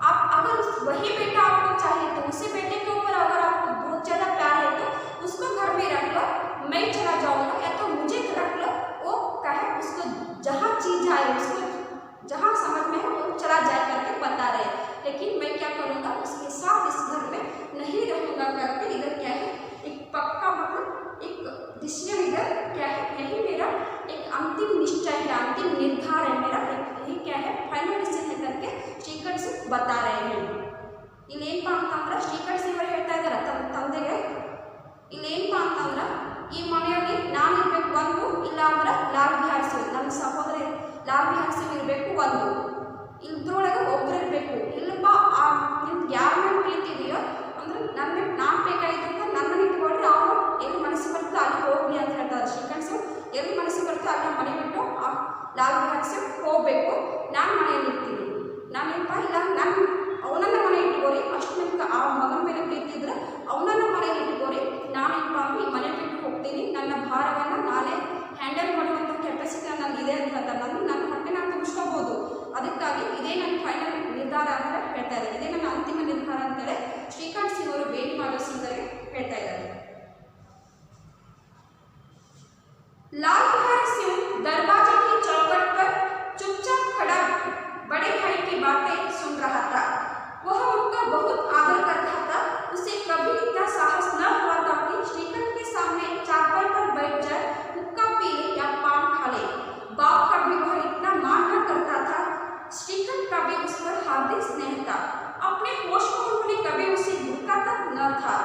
आप अगर वही बेटा आपको चाहिए तो उसी बेटे के ऊपर अगर आपको बहुत ज़्यादा प्यार है तो उसको घर में रख लो, मैं चला जाऊंगा, या तो मुझे रख लो। वो क्या है, उसको जहाँ चीज आए, उसको जहाँ समझ में है वो चला जाए करके बता रहे, लेकिन मैं क्या करूँगा, उसके साथ इस घर में नहीं रहूँगा करके इधर क्या है एक पक्का मतलब एक डिसीजन इधर क्या है, यही मेरा एक अंतिम निश्चय है, अंतिम निर्धार है मेरा, यही क्या है फाइनल डिसीजन है करके ಶ್ರೀಕಂಠ ಸಿಂಹ बता रहे हैं। ಇಲ್ಲೇನಪ್ಪ ಅಂತಂದ್ರೆ ಶ್ರೀಕಂಠ ಸಿಂಹ ಹೇಳ್ತಾ ಇದ್ದಾರೆ ತಂದೆಗೆ, ಇಲ್ಲೇನಪ್ಪ ಅಂತಂದ್ರೆ ಈ ಮನೆಯಲ್ಲಿ ನಾನು ಇರಬೇಕು ಒಂದು, ಇಲ್ಲ ಅಂದ್ರೆ ಲಾಲ್ ಬಿಹಾರಿ ಸಿಂಹ ನನ್ನ ಸಹೋದರ ಲಾಲ್ ಬಿಹಾರಿ ಸಿಂಹ ಇರಬೇಕು ಒಂದು, ಇದ್ರೊಳಗೆ ಒಬ್ಬರು ಇರಬೇಕು. ಇಲ್ಲಪ್ಪ ನಿಮ್ಗೆ ಯಾರ ಮೇಲೆ ಪ್ರೀತಿ ಇದೆಯೋ ಅಂದ್ರೆ ನನ್ನ ಮೇಲೆ ನಾನು ಬೇಕಾಗಿತ್ತು ನನ್ನನ್ನು ಇಟ್ಕೊಂಡ್ರೆ ಅವನು ಎಲ್ಲಿ ಮನಸ್ಸು ಬರ್ತದೆ ಅಲ್ಲಿ ಹೋಗ್ಲಿ ಅಂತ ಹೇಳ್ತಾರೆ ಶ್ರೀಕಂಠ ಸಿಂಹ. ಎಲ್ಲಿ ಮನಸ್ಸು ಬರ್ತದೆ ಅಲ್ಲಿ ಮನೆ ಬಿಟ್ಟು ಆ ಲಾಲ್ ಬಿಹಾರಿ ಸಿಂಹ ಹೋಗಬೇಕು, ನಾನು ಮನೆಯಲ್ಲಿ ಇರ್ತೀನಿ. ನಾನೇನಪ್ಪ ಇಲ್ಲ ನಾನು ಅವನನ್ನ ಮನೆ ಇಟ್ಕೋರಿ, ಅಷ್ಟು ನಿಮ್ಗೆ ಆ ಮಗನ ಮೇಲೆ ಪ್ರೀತಿ ಇದ್ರೆ ಅವನನ್ನ ಮನೆಯಲ್ಲಿ ಇಟ್ಕೋರಿ, ನಾನೇನಪ್ಪ ಅಂದ್ರೆ ಈ ಮನೆ ಬಿಟ್ಟು ಹೋಗ್ತೀನಿ, ನನ್ನ ಭಾರವನ್ನು ನಾನೇ ಹ್ಯಾಂಡಲ್ ಮಾಡುವಂಥ ಕೆಪಾಸಿಟಿ ನನ್ನಲ್ಲಿ ಇದೆ ಅಂತ ಹೇಳ್ತಾರೆ. ನನ್ನ ಹೊಟ್ಟೆ ನಾನು ತುಂಬಿಸ್ಕೋಬೋದು, ಅದಕ್ಕಾಗಿ ಇದೇ ನನ್ನ ಫೈನಲ್ ನಿರ್ಧಾರ ಅಂತ ಹೇಳ್ತಾ ಇದ್ದಾರೆ, ಇದೇ ನನ್ನ ಅಂತಿಮ ನಿರ್ಧಾರ ಅಂತೇಳಿ ಶ್ರೀಕಂಠ ಸಿಂಹ ಅವರು ಬೇಡಿ ಮಾಧವ ಸಿಂಹರಿಗೆ ಹೇಳ್ತಾ ಇದ್ದಾರೆ. लाल बिहारी सिंह दरवाजे की चौखट पर चुपचाप खड़ा बड़े भाई की बातें सुन रहा था। वह उनका बहुत आदर करता था। उसे कभी इतना साहस न हुआ था कि श्रीकंठ के सामने चारपाई पर बैठ जाए, हुक्का पी ले या पान खा ले। बाप का भी वह इतना मान न करता था। श्रीकंठ का भी उस पर हार्दिक स्नेह था। अपने होश में उन्होंने कभी उसे भूखा तक न था।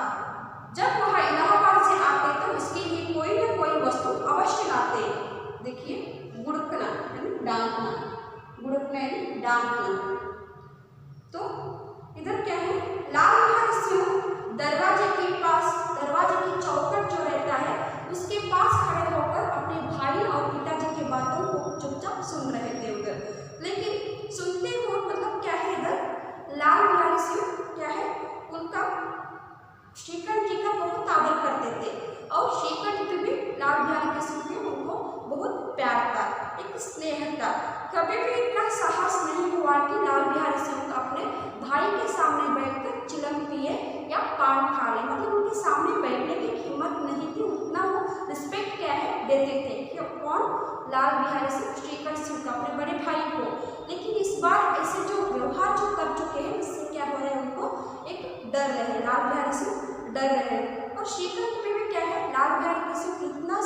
जब वह इलाहाबाद से आते तो उसके लिए कोई न कोई वस्तु अवश्य लाते। देखिए गुड़कना डांटना, गुड़कना डांटना। तो इधर क्या है, लाल बिहारी सिंह दरवाजे के पास, दरवाजे की चौखट जो रहता है उसके पास खड़े होकर अपने भाई और पिताजी की बातों को चुपचाप सुन रहे थे उधर। लेकिन सुनते हुए मतलब क्या है, इधर लाल बिहारी सिंह क्या है उनका श्रीकंठ जी का बहुत आदर करते थे और श्रीकंठ पे भी लाल बिहारी के सिंह पे उनको बहुत प्यार था, एक स्नेह था। कभी भी इतना साहस नहीं हुआ कि लाल बिहारी सिंह अपने भाई के सामने बैठकर चिलम पिए या पान खा ले, मतलब उनके सामने बैठने की हिम्मत नहीं थी, उतना वो रिस्पेक्ट क्या है देते थे कि कौन, लाल बिहारी सिंह श्रीकंठ सिंह का अपने बड़े भाई को। लेकिन इस बार ऐसे जो व्यवहार जो कर चुके हैं इससे क्या हो रहा है, उनको एक डर रहे, लाल बिहारी सिंह डर रहे। और श्रीकंठ में भी क्या है, लाल बिहारी सिंह इतना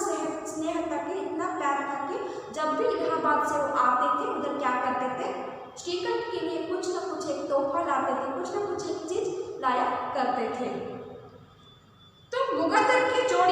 स्नेह था कि इतना प्यार था कि जब भी इलाहाबाद से वो आते थे उधर क्या करते थे, श्रीकंठ के लिए कुछ न कुछ एक तोहफा लाते थे, कुछ न कुछ एक चीज लाया करते थे। तो मुगद्दर की जोड़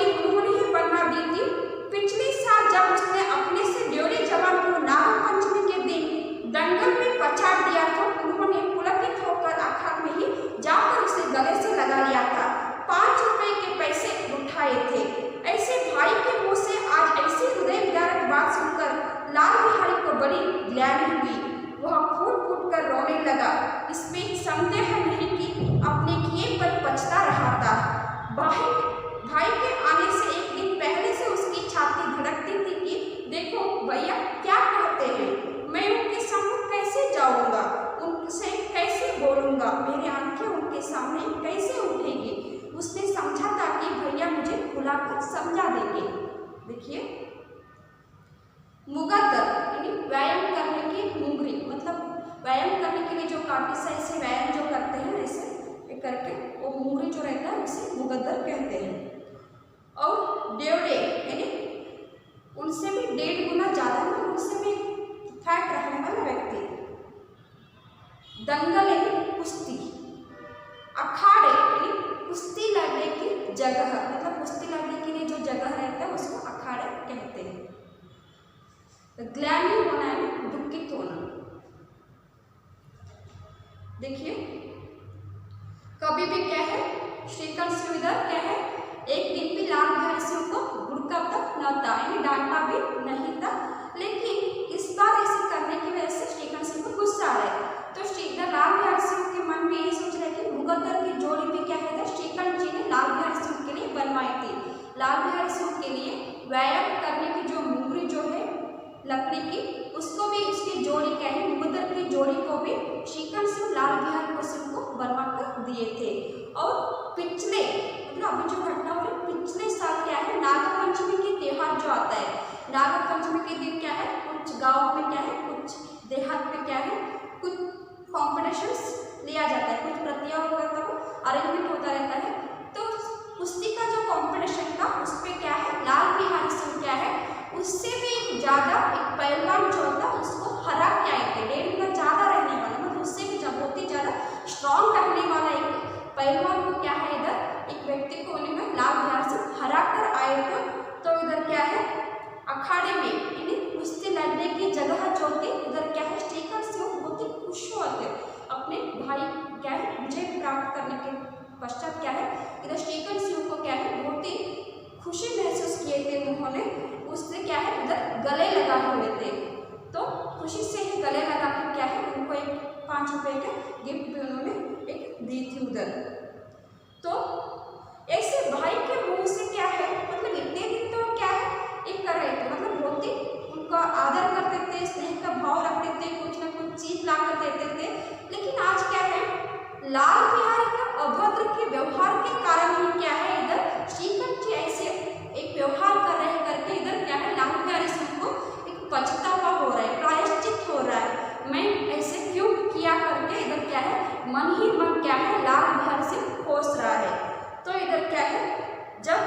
और मेरी आंखें उनके सामने कैसे उठेगी। उसने समझा था कि भैया मुझे बुलाकर समझा देंगे। देखिए, मुगद्दर यानी व्यायाम करने की मुंगरी, मतलब व्यायाम करने के लिए जो काफी से ऐसे व्यायाम जो करते हैं ऐसे करके, वो मुंगरी जो रहता है उसे मुगद्दर कहते हैं। और डेवड़े यानी उनसे भी 1.5 गुना ज्यादा, मतलब उनसे भी फैट रखने वाला व्यक्ति। दंगल यानी कुश्ती। अखाड़े यानी कुश्ती लड़ने की जगह, मतलब कुश्ती लड़ने के लिए जो जगह रहता है उसको अखाड़े कहते हैं। ग्लानि होना यानी दुखित होना। देखिए, कभी भी क्या है, श्रीकृष्ण सिंह इधर क्या है, एक दिन भी लाल बिहारी सिंह को गुड़का तक न था, यानी डांटा भी नहीं था। लेकिन इस बार ऐसे करने की वजह से श्रीकृष्ण सिंह को गुस्सा आ रहा है। तो श्रीधर लाल बिहारी सिंह के मन में ये सोच रहे कि मुगद्दर की जोड़ी भी क्या है, श्रीकृष्ण जी ने लाल बिहारी सिंह के लिए बनवाई थी। लाल बिहारी सिंह के लिए व्यायाम करने की जो मुंगरी जो है लकड़ी की, उसको भी उसकी जोड़ी क्या है, मुगद्दर की जोड़ी को भी श्रीकृष्ण सिंह लाल बिहारी सिंह को बनवा कर दिए थे। और पिछले मतलब अभी जो घटना हो रही, पिछले साल क्या है, नागपंचमी की त्योहार जो आता है, नागपंचमी के दिन क्या है, कुछ गाँव में क्या है, कुछ देहात में क्या है, कुछ कॉम्पिटिशन्स लिया जाता है, कुछ प्रतियोगिता को अरेंजमेंट होता रहता है। तो कुश्ती का जो कॉम्पिटिशन था उस पर क्या है, लाल बिहारी सिंह क्या है, उससे भी ज़्यादा एक पहलवान जो था उसको हरा के आए थे। 1.5 गुना ज़्यादा रहने वाला, मतलब उससे भी बहुत ही ज़्यादा स्ट्रॉन्ग रहने वाला एक पहलवान को क्या है, इधर एक व्यक्ति को उन्होंने लाल बिहारी सिंह हरा कर आए थे। तो इधर क्या है, अखाड़े में यानी कुश्ती लड़ने की जगह जो थी, इधर क्या है, श्रीकृष्ण सिंह बहुत ही खुश हुए थे अपने भाई क्या है विजय प्राप्त करने के पश्चात। क्या है, इधर श्रीकृष्ण सिंह को क्या है बहुत ही खुशी महसूस किए थे उन्होंने। उसने क्या है, इधर गले लगा हुए थे, तो खुशी से ही गले लगा कर क्या है, उनको एक 5 रुपए का गिफ्ट भी उन्होंने एक दी थी उधर। तो ऐसे भाई के मुंह से क्या है, मतलब इतने दिन तो क्या है एक कर रहे थे, मतलब बहुत ही उनका आदर करते थे, स्नेह का भाव रखते थे, कुछ ना कुछ चीज ला कर देते थे। लेकिन आज क्या है, लाल बिहारी का अभद्र के व्यवहार के कारण ही क्या है, इधर श्रीकृष्ण जी ऐसे एक व्यवहार कर रहे हैं करके इधर क्या है, लाल बिहारी सिंह को एक पछतावा हो रहा है, प्रायश्चित हो रहा है, मैं ऐसे क्यों किया करके इधर क्या है, मन ही मन क्या है लाल बिहारी सिंह कोस रहा है। तो इधर क्या है, जब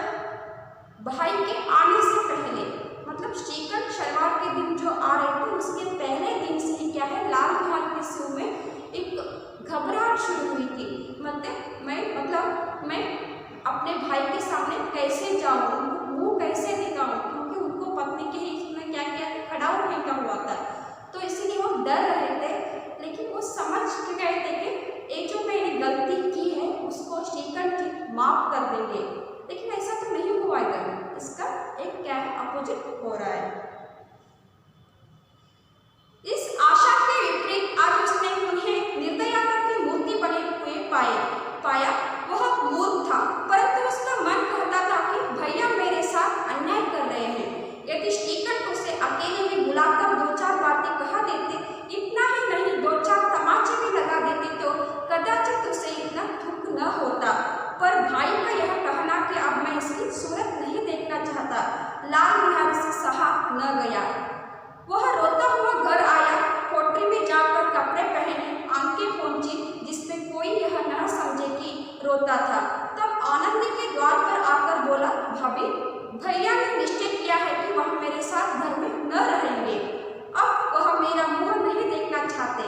भाई के आने से पहले, मतलब श्रीकृष्ण शनिवार के दिन जो आ रहे थे उसके पहले दिन से ही क्या है, लाल बिहारी के सिर में एक घबराहट शुरू हुई थी। मतलब मैं अपने भाई के सामने कैसे जाऊँ, उनको मुँह कैसे दिखाऊँ, क्योंकि उनको पत्नी के ही इसमें क्या किया कि खड़ाऊ फेंका हुआ था। तो इसीलिए वो डर रहे थे, लेकिन वो समझ के गए थे कि ये जो मैंने गलती की है उसको श्रीकृष्ण जी माफ कर देंगे। लेकिन ऐसा तो नहीं हुआ, इधर इसका एक क्या है अपोजिट हो रहा है। इस आशा के विपरीत आज उसने उन्हें निर्दयता की मूर्ति बने हुए पाया। वह मूर्ख था, परंतु उसका मन कहता था कि भैया मेरे साथ अन्याय कर रहे हैं। यदि श्रीकृष्ण उसे अकेले में बुलाकर 2-4 बातें कहा देते, इतना ही नहीं 2-4 तमाचे भी लगा देते, तो कदाचित उसे इतना दुख न होता। पर भाई का यह कहना कि अब मैं इसकी सूरत नहीं देखना चाहता, लाल बिहारी से सहा न गया। वह रोता हुआ घर आया, कोठरी में जाकर कपड़े पहने, आंखें पोंछी, जिसमें कोई यह न समझे कि रोता था। तब आनंद के द्वार पर आकर बोला, भाभी भैया ने निश्चय किया है कि वह मेरे साथ घर में न रहेंगे। अब वह मेरा मुँह नहीं देखना चाहते,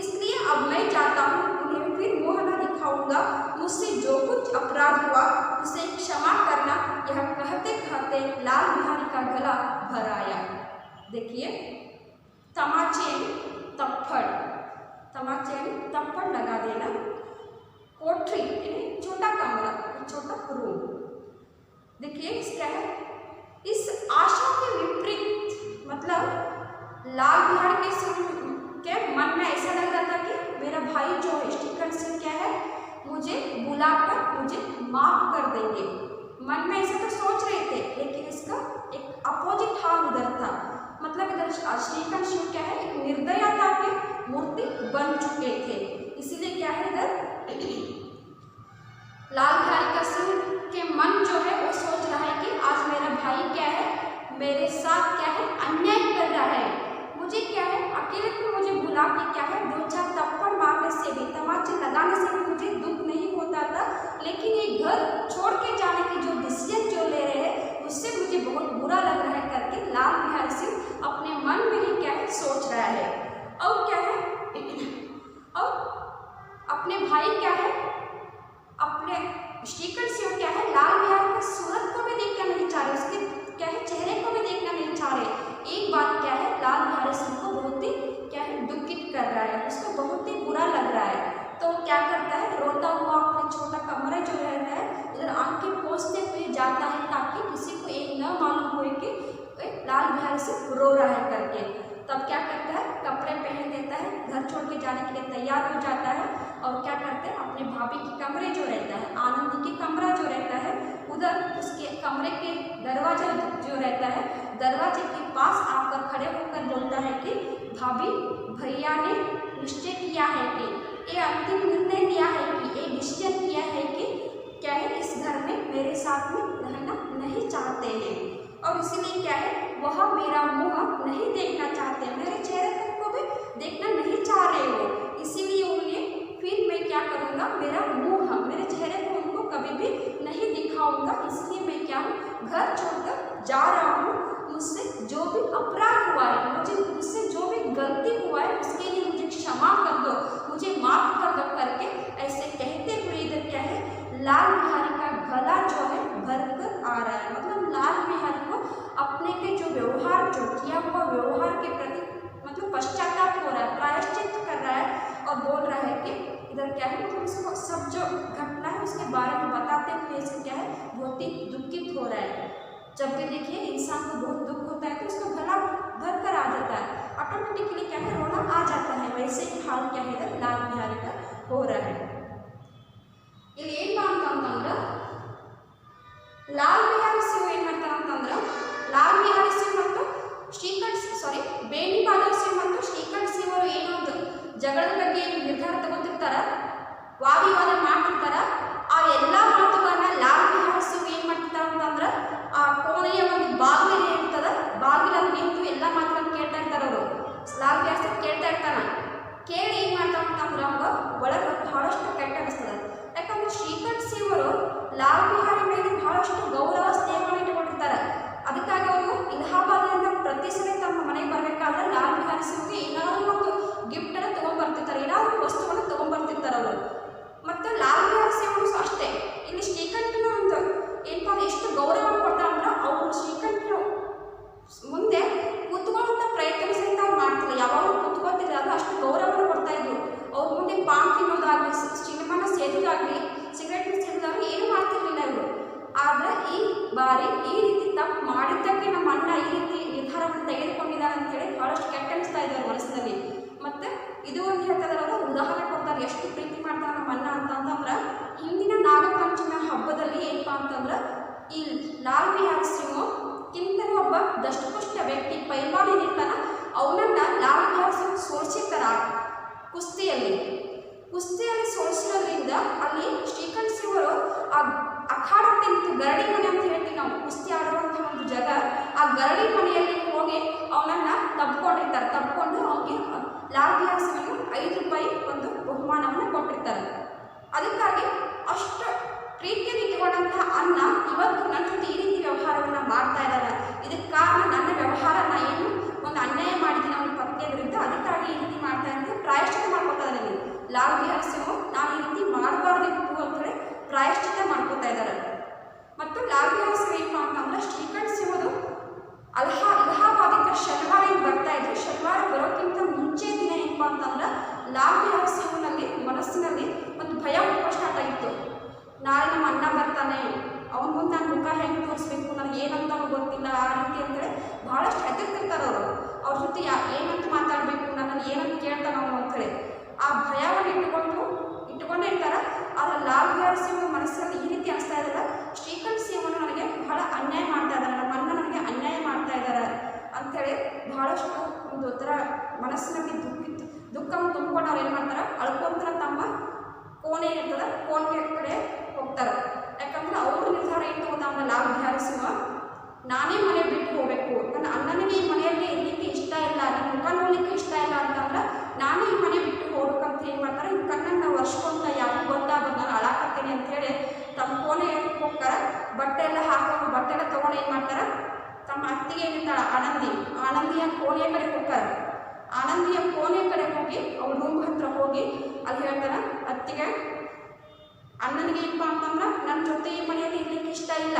इसलिए अब मैं जाता हूँ, उन्हें फिर मुँह न दिखाऊंगा। मुझसे जो कुछ अपराध हुआ उसे क्षमा करना। यह कहते कहते लाल बिहारी का गला भर आया। देखिए, तमाचे तप्पड़ लगा देना। कोठरी यानी छोटा कमरा, छोटा रूम। देखिए क्या है, इस आशा के विपरीत, मतलब लाल बिहारी के मन में ऐसा लग रहा था कि मेरा भाई जो है श्रीकृष्ण सिंह क्या है, मुझे बुलाकर मुझे माफ कर देंगे। मन में ऐसा तो सोच रहे थे, लेकिन इसका एक अपोजिट हाल उधर था। मतलब इधर श्रीकृष्ण सिंह क्या है, एक निर्दयता के मूर्ति बन चुके थे। इसीलिए क्या है, इधर कर रहा है, उसको बहुत ही बुरा लग रहा है। तो क्या करता है, रोता हुआ अपना छोटा कमरा जो रहता है उधर आंखें पोंछते हुए जाता है ताकि किसी को ये न मालूम हो कि लाल बिहारी सिंह रो रहा है करके। तब क्या करता है, कपड़े पहन देता है, घर छोड़ के जाने के लिए तैयार हो जाता है और क्या करते हैं, अपने भाभी के कमरे जो रहता है, आनंदी के कमरा जो रहता है, उधर उसके कमरे के दरवाजा जो रहता है, दरवाजे के पास आकर खड़े होकर बोलता है कि भाभी, भैया ने निश्चय किया है कि ये अंतिम निर्णय लिया है कि ये डिसीजन किया है कि क्या है, इस घर में मेरे साथ में रहना नहीं चाहते हैं और इसीलिए क्या है, वह मेरा मुंह नहीं देखना चाहते, मेरे चेहरे को भी देखना नहीं चाह रहे हो, इसीलिए उन्हें फिर मैं क्या करूँगा, मेरा मुंह, मेरे चेहरे को उनको कभी भी नहीं दिखाऊंगा, इसलिए मैं क्या हूँ, घर छोड़कर जा रहा हूँ। मुझसे जो भी अपराध हुआ है, मुझसे जो भी गलती हुआ है उसके लिए मुझे क्षमा कर दो, मुझे माफ कर दो करके ऐसे कहते हुए इधर क्या है, लाल बिहारी का गला जो है भर कर आ रहा है। मतलब लाल बिहारी को अपने के जो व्यवहार, जो किया हुआ व्यवहार के प्रति मतलब पश्चाताप हो रहा है, प्रायश्चित कर रहा है और बोल रहा है कि इधर क्या है, मतलब उसको सब जो घटना है उसके बारे में बताते हुए इसे क्या है, बहुत ही दुखित हो रहा है। जब भी देखिए इंसान को बहुत दुख होता है तो उसका गला भर कर आ जाता है, ऑटोमेटिकली क्या है, रोना आ जाता है। वैसे ही हाल क्या है इधर लाल बिहारी का हो रहा है। ಇಲ್ಲಿ ಏನು ಮಾಡ್ತಾನಂತಂದ್ರೆ ಲಾಲ್ ಬಿಹಾರಿ ಸಿಂಗ್ ಏನು ಮಾಡ್ತಾನಂತಂದ್ರೆ, ಲಾಲ್ ಬಿಹಾರಿ ಸಿಂಗ್ ಮತ್ತು ಬೇಣಿ ಬಹದ್ದೂರ್ ಸಿಂಗ್ ಮತ್ತು ಶ್ರೀಕಂಠ್ ಸಿಂಗ್ ಅವರು ಏನೋ ಒಂದು ಜಗಳದ ಬಗ್ಗೆ ಏನು ನಿರ್ಧಾರ ತಗೋತಿರ್ತಾರ, ವಾದಿವಾದ ಮಾಡ್ತಿರ್ತಾರ, ಆ ಎಲ್ಲ ಮಾತುಗಳನ್ನ ಲಾಲ್ ಬಿಹಾರಿ ಸಿಂಗ್ ಏನು ಮಾಡ್ತಿರ್ತಾರಂತಂದ್ರೆ ಆ ಕೋಣೆಯ ಒಂದು ಬಾಗಿಲು ಇರ್ತದ, ಬಾಗಿಲನ್ನು ನಿಂತು ಎಲ್ಲ ಮಾತುಗಳನ್ನು ಕೇಳ್ತಾ ಇರ್ತಾರೆ ಅವರು. ಲಾಲ್ ಬಿಹಾರಿ ಸಿಂಗ್ ಕೇಳ್ತಾ ಇರ್ತಾನ, ಕೇಳಿ ಏನು ಮಾಡ್ತಾರಂತಂದ್ರೆ ಅವಾಗ ಒಳಗೆ ಬಹಳಷ್ಟು ಕೆಟ್ಟ ಅನಿಸ್ತದೆ. ಯಾಕಂದ್ರೆ ಶ್ರೀಕಂಠ್ ಸಿಂಗ್ ಅವರು ಲಾಲ್ ಬಿಹಾರಿ ಮೇಲೆ ಬಹಳಷ್ಟು ಗೌರವ ಸ್ನೇಹವನ್ನು ಇಟ್ಟುಕೊಂಡಿರ್ತಾರೆ. ಅದಕ್ಕಾಗಿ ಅವರು ಇಲಹಾಬಾದ್ನಿಂದ ಪ್ರತಿ ಸಲ ತಮ್ಮ ಮನೆಗೆ ಬರಬೇಕಾದ್ರೆ ಲಾಲ್ ಬಿಹಾರಿ ಸಿಂಗ್ಗೆ ಏನಾದರೂ ಒಂದು ಗಿಫ್ಟನ್ನು ತೊಗೊಂಡ್ಬರ್ತಿರ್ತಾರೆ, ಏನಾದರೂ ವಸ್ತುವನ್ನು ತೊಗೊಂಡ್ಬರ್ತಿರ್ತಾರೆ ಅವರು. ಮತ್ತು ಲಾಲ್ ಬಿಹಾರಿ ಸಿಂಗ್ ಅವರು ಅಷ್ಟೇ, ಇಲ್ಲಿ ಶ್ರೀಕಂಠನ ಒಂದು ಏನಪ್ಪ ಎಷ್ಟು ಗೌರವ ಕೊಡ್ತಾರಂದ್ರೆ ಅವರು ಶ್ರೀಕಂಠರು ಮುಂದೆ ಕೂತ್ಕೊಳ್ಳುವಂಥ ಪ್ರಯತ್ನ ಸಹಿತ ಅವ್ರು ಮಾಡ್ತಿಲ್ಲ, ಯಾವಾಗಲೂ ಕೂತ್ಕೊಳ್ತಿಲ್ಲ, ಅದು ಅಷ್ಟು ಗೌರವವನ್ನು ಕೊಡ್ತಾ ಇದ್ರು. ಅವ್ರ ಮುಂದೆ ಪಾನ್ ತಿನ್ನೋದಾಗಲಿ, ಸಿನಿಮಾನ ಸೇದೋದಾಗಲಿ, ಸಿಗರೇಟ್ ಸೇದೋದಾಗಲಿ ಏನೂ ಮಾಡ್ತಿರ್ಲಿಲ್ಲ ಇವರು. ಆದರೆ ಈ ಬಾರಿ ಈ ರೀತಿ ತಪ್ಪು ಮಾಡಿದ್ದಕ್ಕೆ ನಮ್ಮ ಅಣ್ಣ ಈ ರೀತಿ ನಿರ್ಧಾರವನ್ನು ತೆಗೆದುಕೊಂಡಿದ್ದಾರೆ ಅಂತೇಳಿ ಭಾಳಷ್ಟು ಕೆಟ್ಟ ಅನಿಸ್ತಾ ಇದ್ದಾರೆ ಮನಸ್ಸಿನಲ್ಲಿ. ಮತ್ತು ಇದು ಒಂದು ಹೇಳ್ತಾರೆ, ಅವರು ಉದಾಹರಣೆ ಕೊಡ್ತಾರೆ ಎಷ್ಟು ಪ್ರೀತಿ ಮಾಡ್ತಾರೆ ನಮ್ಮ ಅಣ್ಣ ಅಂತಂದ್ರೆ, ಹಿಂದಿನ ನಾಗಪಂಚಮಿ ಹಬ್ಬದಲ್ಲಿ ಏನಪ್ಪ ಅಂತಂದ್ರೆ ಈ ಲಾಲ್ ಬಿಹಾರಿ ಸಿಂಗ್ ಕಿಂತನೂ ಒಬ್ಬ ದಷ್ಟಪುಷ್ಟ ವ್ಯಕ್ತಿ ಪೈಲ್ವಾನ್ ಏನಿರ್ತಾನ ಅವನನ್ನ ಲಾಲ್ ಬಿಹಾರಿ ಸಿಂಗ್ ಸೋಲಿಸಿರ್ತಾರ ಕುಸ್ತಿಯಲ್ಲಿ ಸೋಲಿಸಿರೋದ್ರಿಂದ ಅಲ್ಲಿ ಶ್ರೀಕಂಠ್ ಸಿಂಗ್ ಅವರು ಆ ಅಖಾಡಕ್ಕೆ ನಿಂತು ಗರಡಿ ಮನೆ ಅಂತ ಹೇಳ್ತೀವಿ ನಾವು, ಕುಸ್ತಿ ಆಡುವಂಥ ಒಂದು ಜಾಗ, ಆ ಗರಡಿ ಮನೆಯಲ್ಲಿ ಹೋಗಿ ಅವನನ್ನ ತಬ್ಕೊಂಡು ಅವನಿಗೆ ಲಾಲ್ ಬಿಹಾರಿ ಸಿಂಗ್ 5 ರೂಪಾಯಿ ಒಂದು ಬಹುಮಾನವನ್ನು ಕೊಟ್ಟಿರ್ತಾರೆ. ಅದಕ್ಕಾಗಿ ಅಷ್ಟು ಪ್ರೀತಿಯನ್ನು ಇಟ್ಟುಕೊಂಡಂಥ ಅಣ್ಣ ಇವತ್ತು ನನ್ನ ಜೊತೆ ಈ ರೀತಿ ವ್ಯವಹಾರವನ್ನು ಮಾಡ್ತಾ ಇದ್ದಾರೆ, ಇದಕ್ಕೆ ಕಾರಣ ನನ್ನ ವ್ಯವಹಾರನ ಏನು ಒಂದು ಅನ್ಯಾಯ ಮಾಡಿದ್ದೀನಿ ಅವನ ಪತ್ನಿಯ ವಿರುದ್ಧ, ಅದಕ್ಕಾಗಿ ಈ ರೀತಿ ಮಾಡ್ತಾ ಇದ್ದೆ ಪ್ರಾಯಶ್ಚಿತ ಮಾಡ್ಕೊತಾ ಇದ್ದಾನೆ ಲಾಲ್ ಬಿಹಾರಿ ಸಿಂಗ್. ನಾನು ಈ ರೀತಿ ಮಾಡಬಾರ್ದಿತ್ತು ಅಂತೇಳಿ ಪ್ರಾಯಶ್ಚಿತ ಮಾಡ್ಕೋತಾ ಇದ್ದಾರೆ. ಮತ್ತು ಲಾಲ್ ಬಿಹಾರಿ ಸಿಂಗ್ ಏನಪ್ಪ ಅಂತಂದ್ರೆ ಶ್ರೀಕಂಠ್ ಸಿಂಗ್ ಅವರು ಅಲಹಾಬಾದಿಂದ ಶನಿವಾರ ಏನು ಬರ್ತಾ ಇದ್ರು, ಶನಿವಾರ ಬರೋಕ್ಕಿಂತ ಮುಂಚೆ ದಿನ ಏನಪ್ಪ ಅಂತಂದ್ರೆ ಲಾಲ್ ಬಿಹಾರಿ ಸಿಂಗ್ನಲ್ಲಿ ಮನಸ್ಸಿನಲ್ಲಿ ಒಂದು ಭಯ ಹುಟ್ಟುವ ಸ್ಟಾರ್ಟ್ ಆಗಿತ್ತು. ನಾಳೆ ನಮ್ಮ ಅಣ್ಣ ಬರ್ತಾನೆ, ಅವನ ಮುಂದೆ ನಾನು ಮುಖ ಹೆಂಗೆ ತೋರಿಸ್ಬೇಕು, ನನಗೆ ಏನಂತ ಗೊತ್ತಿಲ್ಲ, ಆ ರೀತಿ ಅಂತೇಳಿ ಭಾಳಷ್ಟು ಹೆದರ್ತಿರ್ತಾರೆ ಅವರು. ಅವ್ರ ಜೊತೆ ಏನಂತ ಮಾತಾಡಬೇಕು, ನನ್ನನ್ನು ಏನಂತ ಕೇಳ್ತಾನೆ ಅವನು ಅಂತೇಳಿ ಆ ಭಯವನ್ನು ಇಟ್ಟುಕೊಂಡೇ ಇರ್ತಾರೆ. ಆದರೆ ಲಾಲ್ ಬಿಹಾರಿ ಸಿಂಗ್ ಮನಸ್ಸಲ್ಲಿ ಈ ರೀತಿ ಅನಿಸ್ತಾ ಇದ್ದಾರೆ, ಶ್ರೀಕಂಠ್ ಸಿಂಗ್ ನನಗೆ ಬಹಳ ಅನ್ಯಾಯ ಮಾಡ್ತಾ ಇದ್ದಾರೆ, ನಮ್ಮ ಅಣ್ಣ ನನಗೆ ಅನ್ಯಾಯ ಮಾಡ್ತಾ ಇದ್ದಾರೆ ಅಂಥೇಳಿ ಬಹಳಷ್ಟು ಒಂದು ಥರ ಮನಸ್ಸಿನಲ್ಲಿ ದುಃಖವನ್ನು ತುಂಬಿಕೊಂಡು ಅವ್ರು ಏನು ಮಾಡ್ತಾರೆ, ಅಳ್ಕೊಂತ ತಮ್ಮ ಕೋಣೆ ಇರ್ತದೆ ಕೋಣೆ ಕಡೆ ಹೋಗ್ತಾರೆ. ಯಾಕಂದ್ರೆ ಅವ್ರ ನಿರ್ಧಾರ ಏನು ತಗೋತಾವ ಲಾಲ್ ಬಿಹಾರಿ ಸಿಂಗ್, ನಾನೇ ಮನೆ ಬಿಟ್ಟು ಹೋಗಬೇಕು, ನನ್ನ ಅಣ್ಣನಿಗೆ ಈ ಮನೆಯಲ್ಲಿ ಇರಲಿಕ್ಕೆ ಇಷ್ಟ ಇಲ್ಲ, ನನ್ನ ಮುಖ ನೋಡಲಿಕ್ಕೆ ಇಷ್ಟ ಇಲ್ಲ ಅಂತಂದ್ರೆ ನಾನೇ ಈ ಮನೆ ಬಿಟ್ಟು ಹೋಗ್ಬೇಕಂತ ಏನು ಮಾಡ್ತಾರೆ, ಈ ಕಣ್ಣನ್ನು ವರ್ಷಕೊಂತ ಯಾರಿಗೂ ಗೊತ್ತಾಗೋದು ನಾನು ಅಳಾಕತ್ತೀನಿ ಅಂಥೇಳಿ ತಮ್ಮ ಕೋಣೆ ಹೋಗ್ತಾರೆ. ಬಟ್ಟೆ ಎಲ್ಲ ಹಾಕೊಂಡು ಬಟ್ಟೆ ಎಲ್ಲ ತೊಗೊಂಡು ಏನು ಮಾಡ್ತಾರೆ, ತಮ್ಮ ಅತ್ತಿಗೆ ಏನಿರ್ತಾಳೆ ಆನಂದಿಯ ಕೋಣೆಯ ಕಡೆ ಹೋಗ್ತಾರೆ. ಆನಂದಿಯ ಕೋಣೆಯ ಕಡೆ ಹೋಗಿ ಅವ್ರ ರೂಮ್ ಹತ್ರ ಹೋಗಿ ಅಲ್ಲಿ ಹೇಳ್ತಾರೆ, ಅತ್ತಿಗೆ ಅಣ್ಣನಿಗೆ ಏನಪ್ಪ ಅಂತಂದ್ರೆ ನನ್ನ ಜೊತೆ ಈ ಮನೆಯಲ್ಲಿ ಇರಲಿಕ್ಕೆ ಇಷ್ಟ ಇಲ್ಲ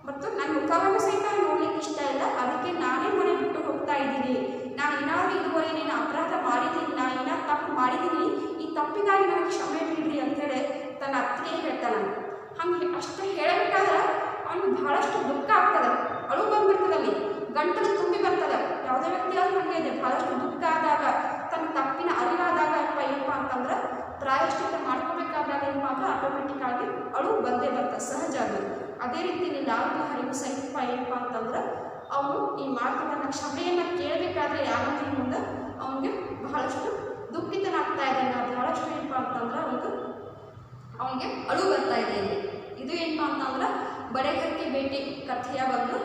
ಮತ್ತು ನನ್ನ ಮುಖವನ್ನು ಸಹಿತ ನೋಡ್ಲಿಕ್ಕೆ ಇಷ್ಟ ಇಲ್ಲ, ಅದಕ್ಕೆ ನಾನೇ ಮನೆ ಬಿಟ್ಟು ಹೋಗ್ತಾ ಇದ್ದೀನಿ, ನಾನು ಏನಾದರೂ ಇದುವರೆಗೆ ನೀನು ಅಪರಾಧ ಮಾಡಿದ್ದೀನಿ ಇದ್ದಾನೆ. ಹಂಗೆ ಅಷ್ಟು ಹೇಳಬೇಕಾದ್ರೆ ಅವನಿಗೆ ಬಹಳಷ್ಟು ದುಃಖ ಆಗ್ತದೆ, ಅಳು ಬಂದ್ಬಿಡ್ತದೆ, ಅವನಿಗೆ ಗಂಟಲು ತುಂಬಿ ಬರ್ತದೆ. ಯಾವುದೇ ವ್ಯಕ್ತಿ ಆದ್ರೂ ಹಾಗೆ ಇದೆ, ಬಹಳಷ್ಟು ದುಃಖ ಆದಾಗ, ತನ್ನ ತಪ್ಪಿನ ಅರಿವಾದಾಗ ಏನಪ್ಪ ಅಂತಂದ್ರೆ ಪ್ರಾಯಶ್ಚಿತ್ತ ಮಾಡ್ಕೋಬೇಕಾದಾಗ ಏನಪ್ಪ ಅಂದ್ರೆ ಆಟೋಮೆಟಿಕ್ ಆಗಿ ಅಳು ಬಂದೇ ಬರ್ತದೆ, ಸಹಜ ಅದು. ಅದೇ ರೀತಿ ಲಾಲ್ ಬಿಹಾರಿಗೂ ಸಹಿತ ಏನಪ್ಪ ಅಂತಂದ್ರೆ ಅವನು ಈ ಮಾತುಗಳನ್ನು ಕ್ಷಮೆಯನ್ನು ಕೇಳಬೇಕಾದ್ರೆ ಯಾವತ್ತೂ ಮುಂದೆ ಅವನಿಗೆ ಬಹಳಷ್ಟು ದುಃಖಿತನಾಗ್ತಾ ಇದ್ದಾನೆ, ಬಹಳಷ್ಟು ಏನಪ್ಪ ಅಂತಂದ್ರೆ ಅವನಿಗೆ ಅಳು ಬರ್ತಾ ಇದೆ ಇಲ್ಲಿ. ಇದು ಏನಪ್ಪ ಅಂತಂದ್ರೆ ಬಡೆಘರ್ಗೆ ಭೇಟಿ ಕಥೆಯ ಒಂದು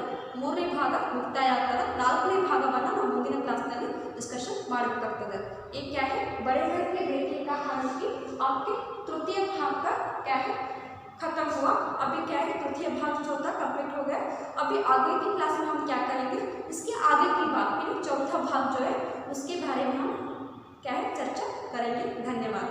3ನೇ ಭಾಗ ಮುಕ್ತಾಯ ಆಗ್ತದೆ. 4ನೇ ಭಾಗವನ್ನು ನಾವು ಮುಂದಿನ ಕ್ಲಾಸ್ನಲ್ಲಿ डिस्कशन ಮಾಡಬೇಕಾಗ್ತದೆ. ये क्या है, बड़े घर के बेटे का कहानी की आपके तृतीय भाग का क्या है खत्म हुआ. अभी क्या है, तृतीय भाग जो था कंप्लीट हो गया. अभी आगे की क्लास में हम क्या करेंगे, इसके आगे की बात यानी चौथा भाग जो है उसके बारे में हम क्या है चर्चा करेंगे. धन्यवाद.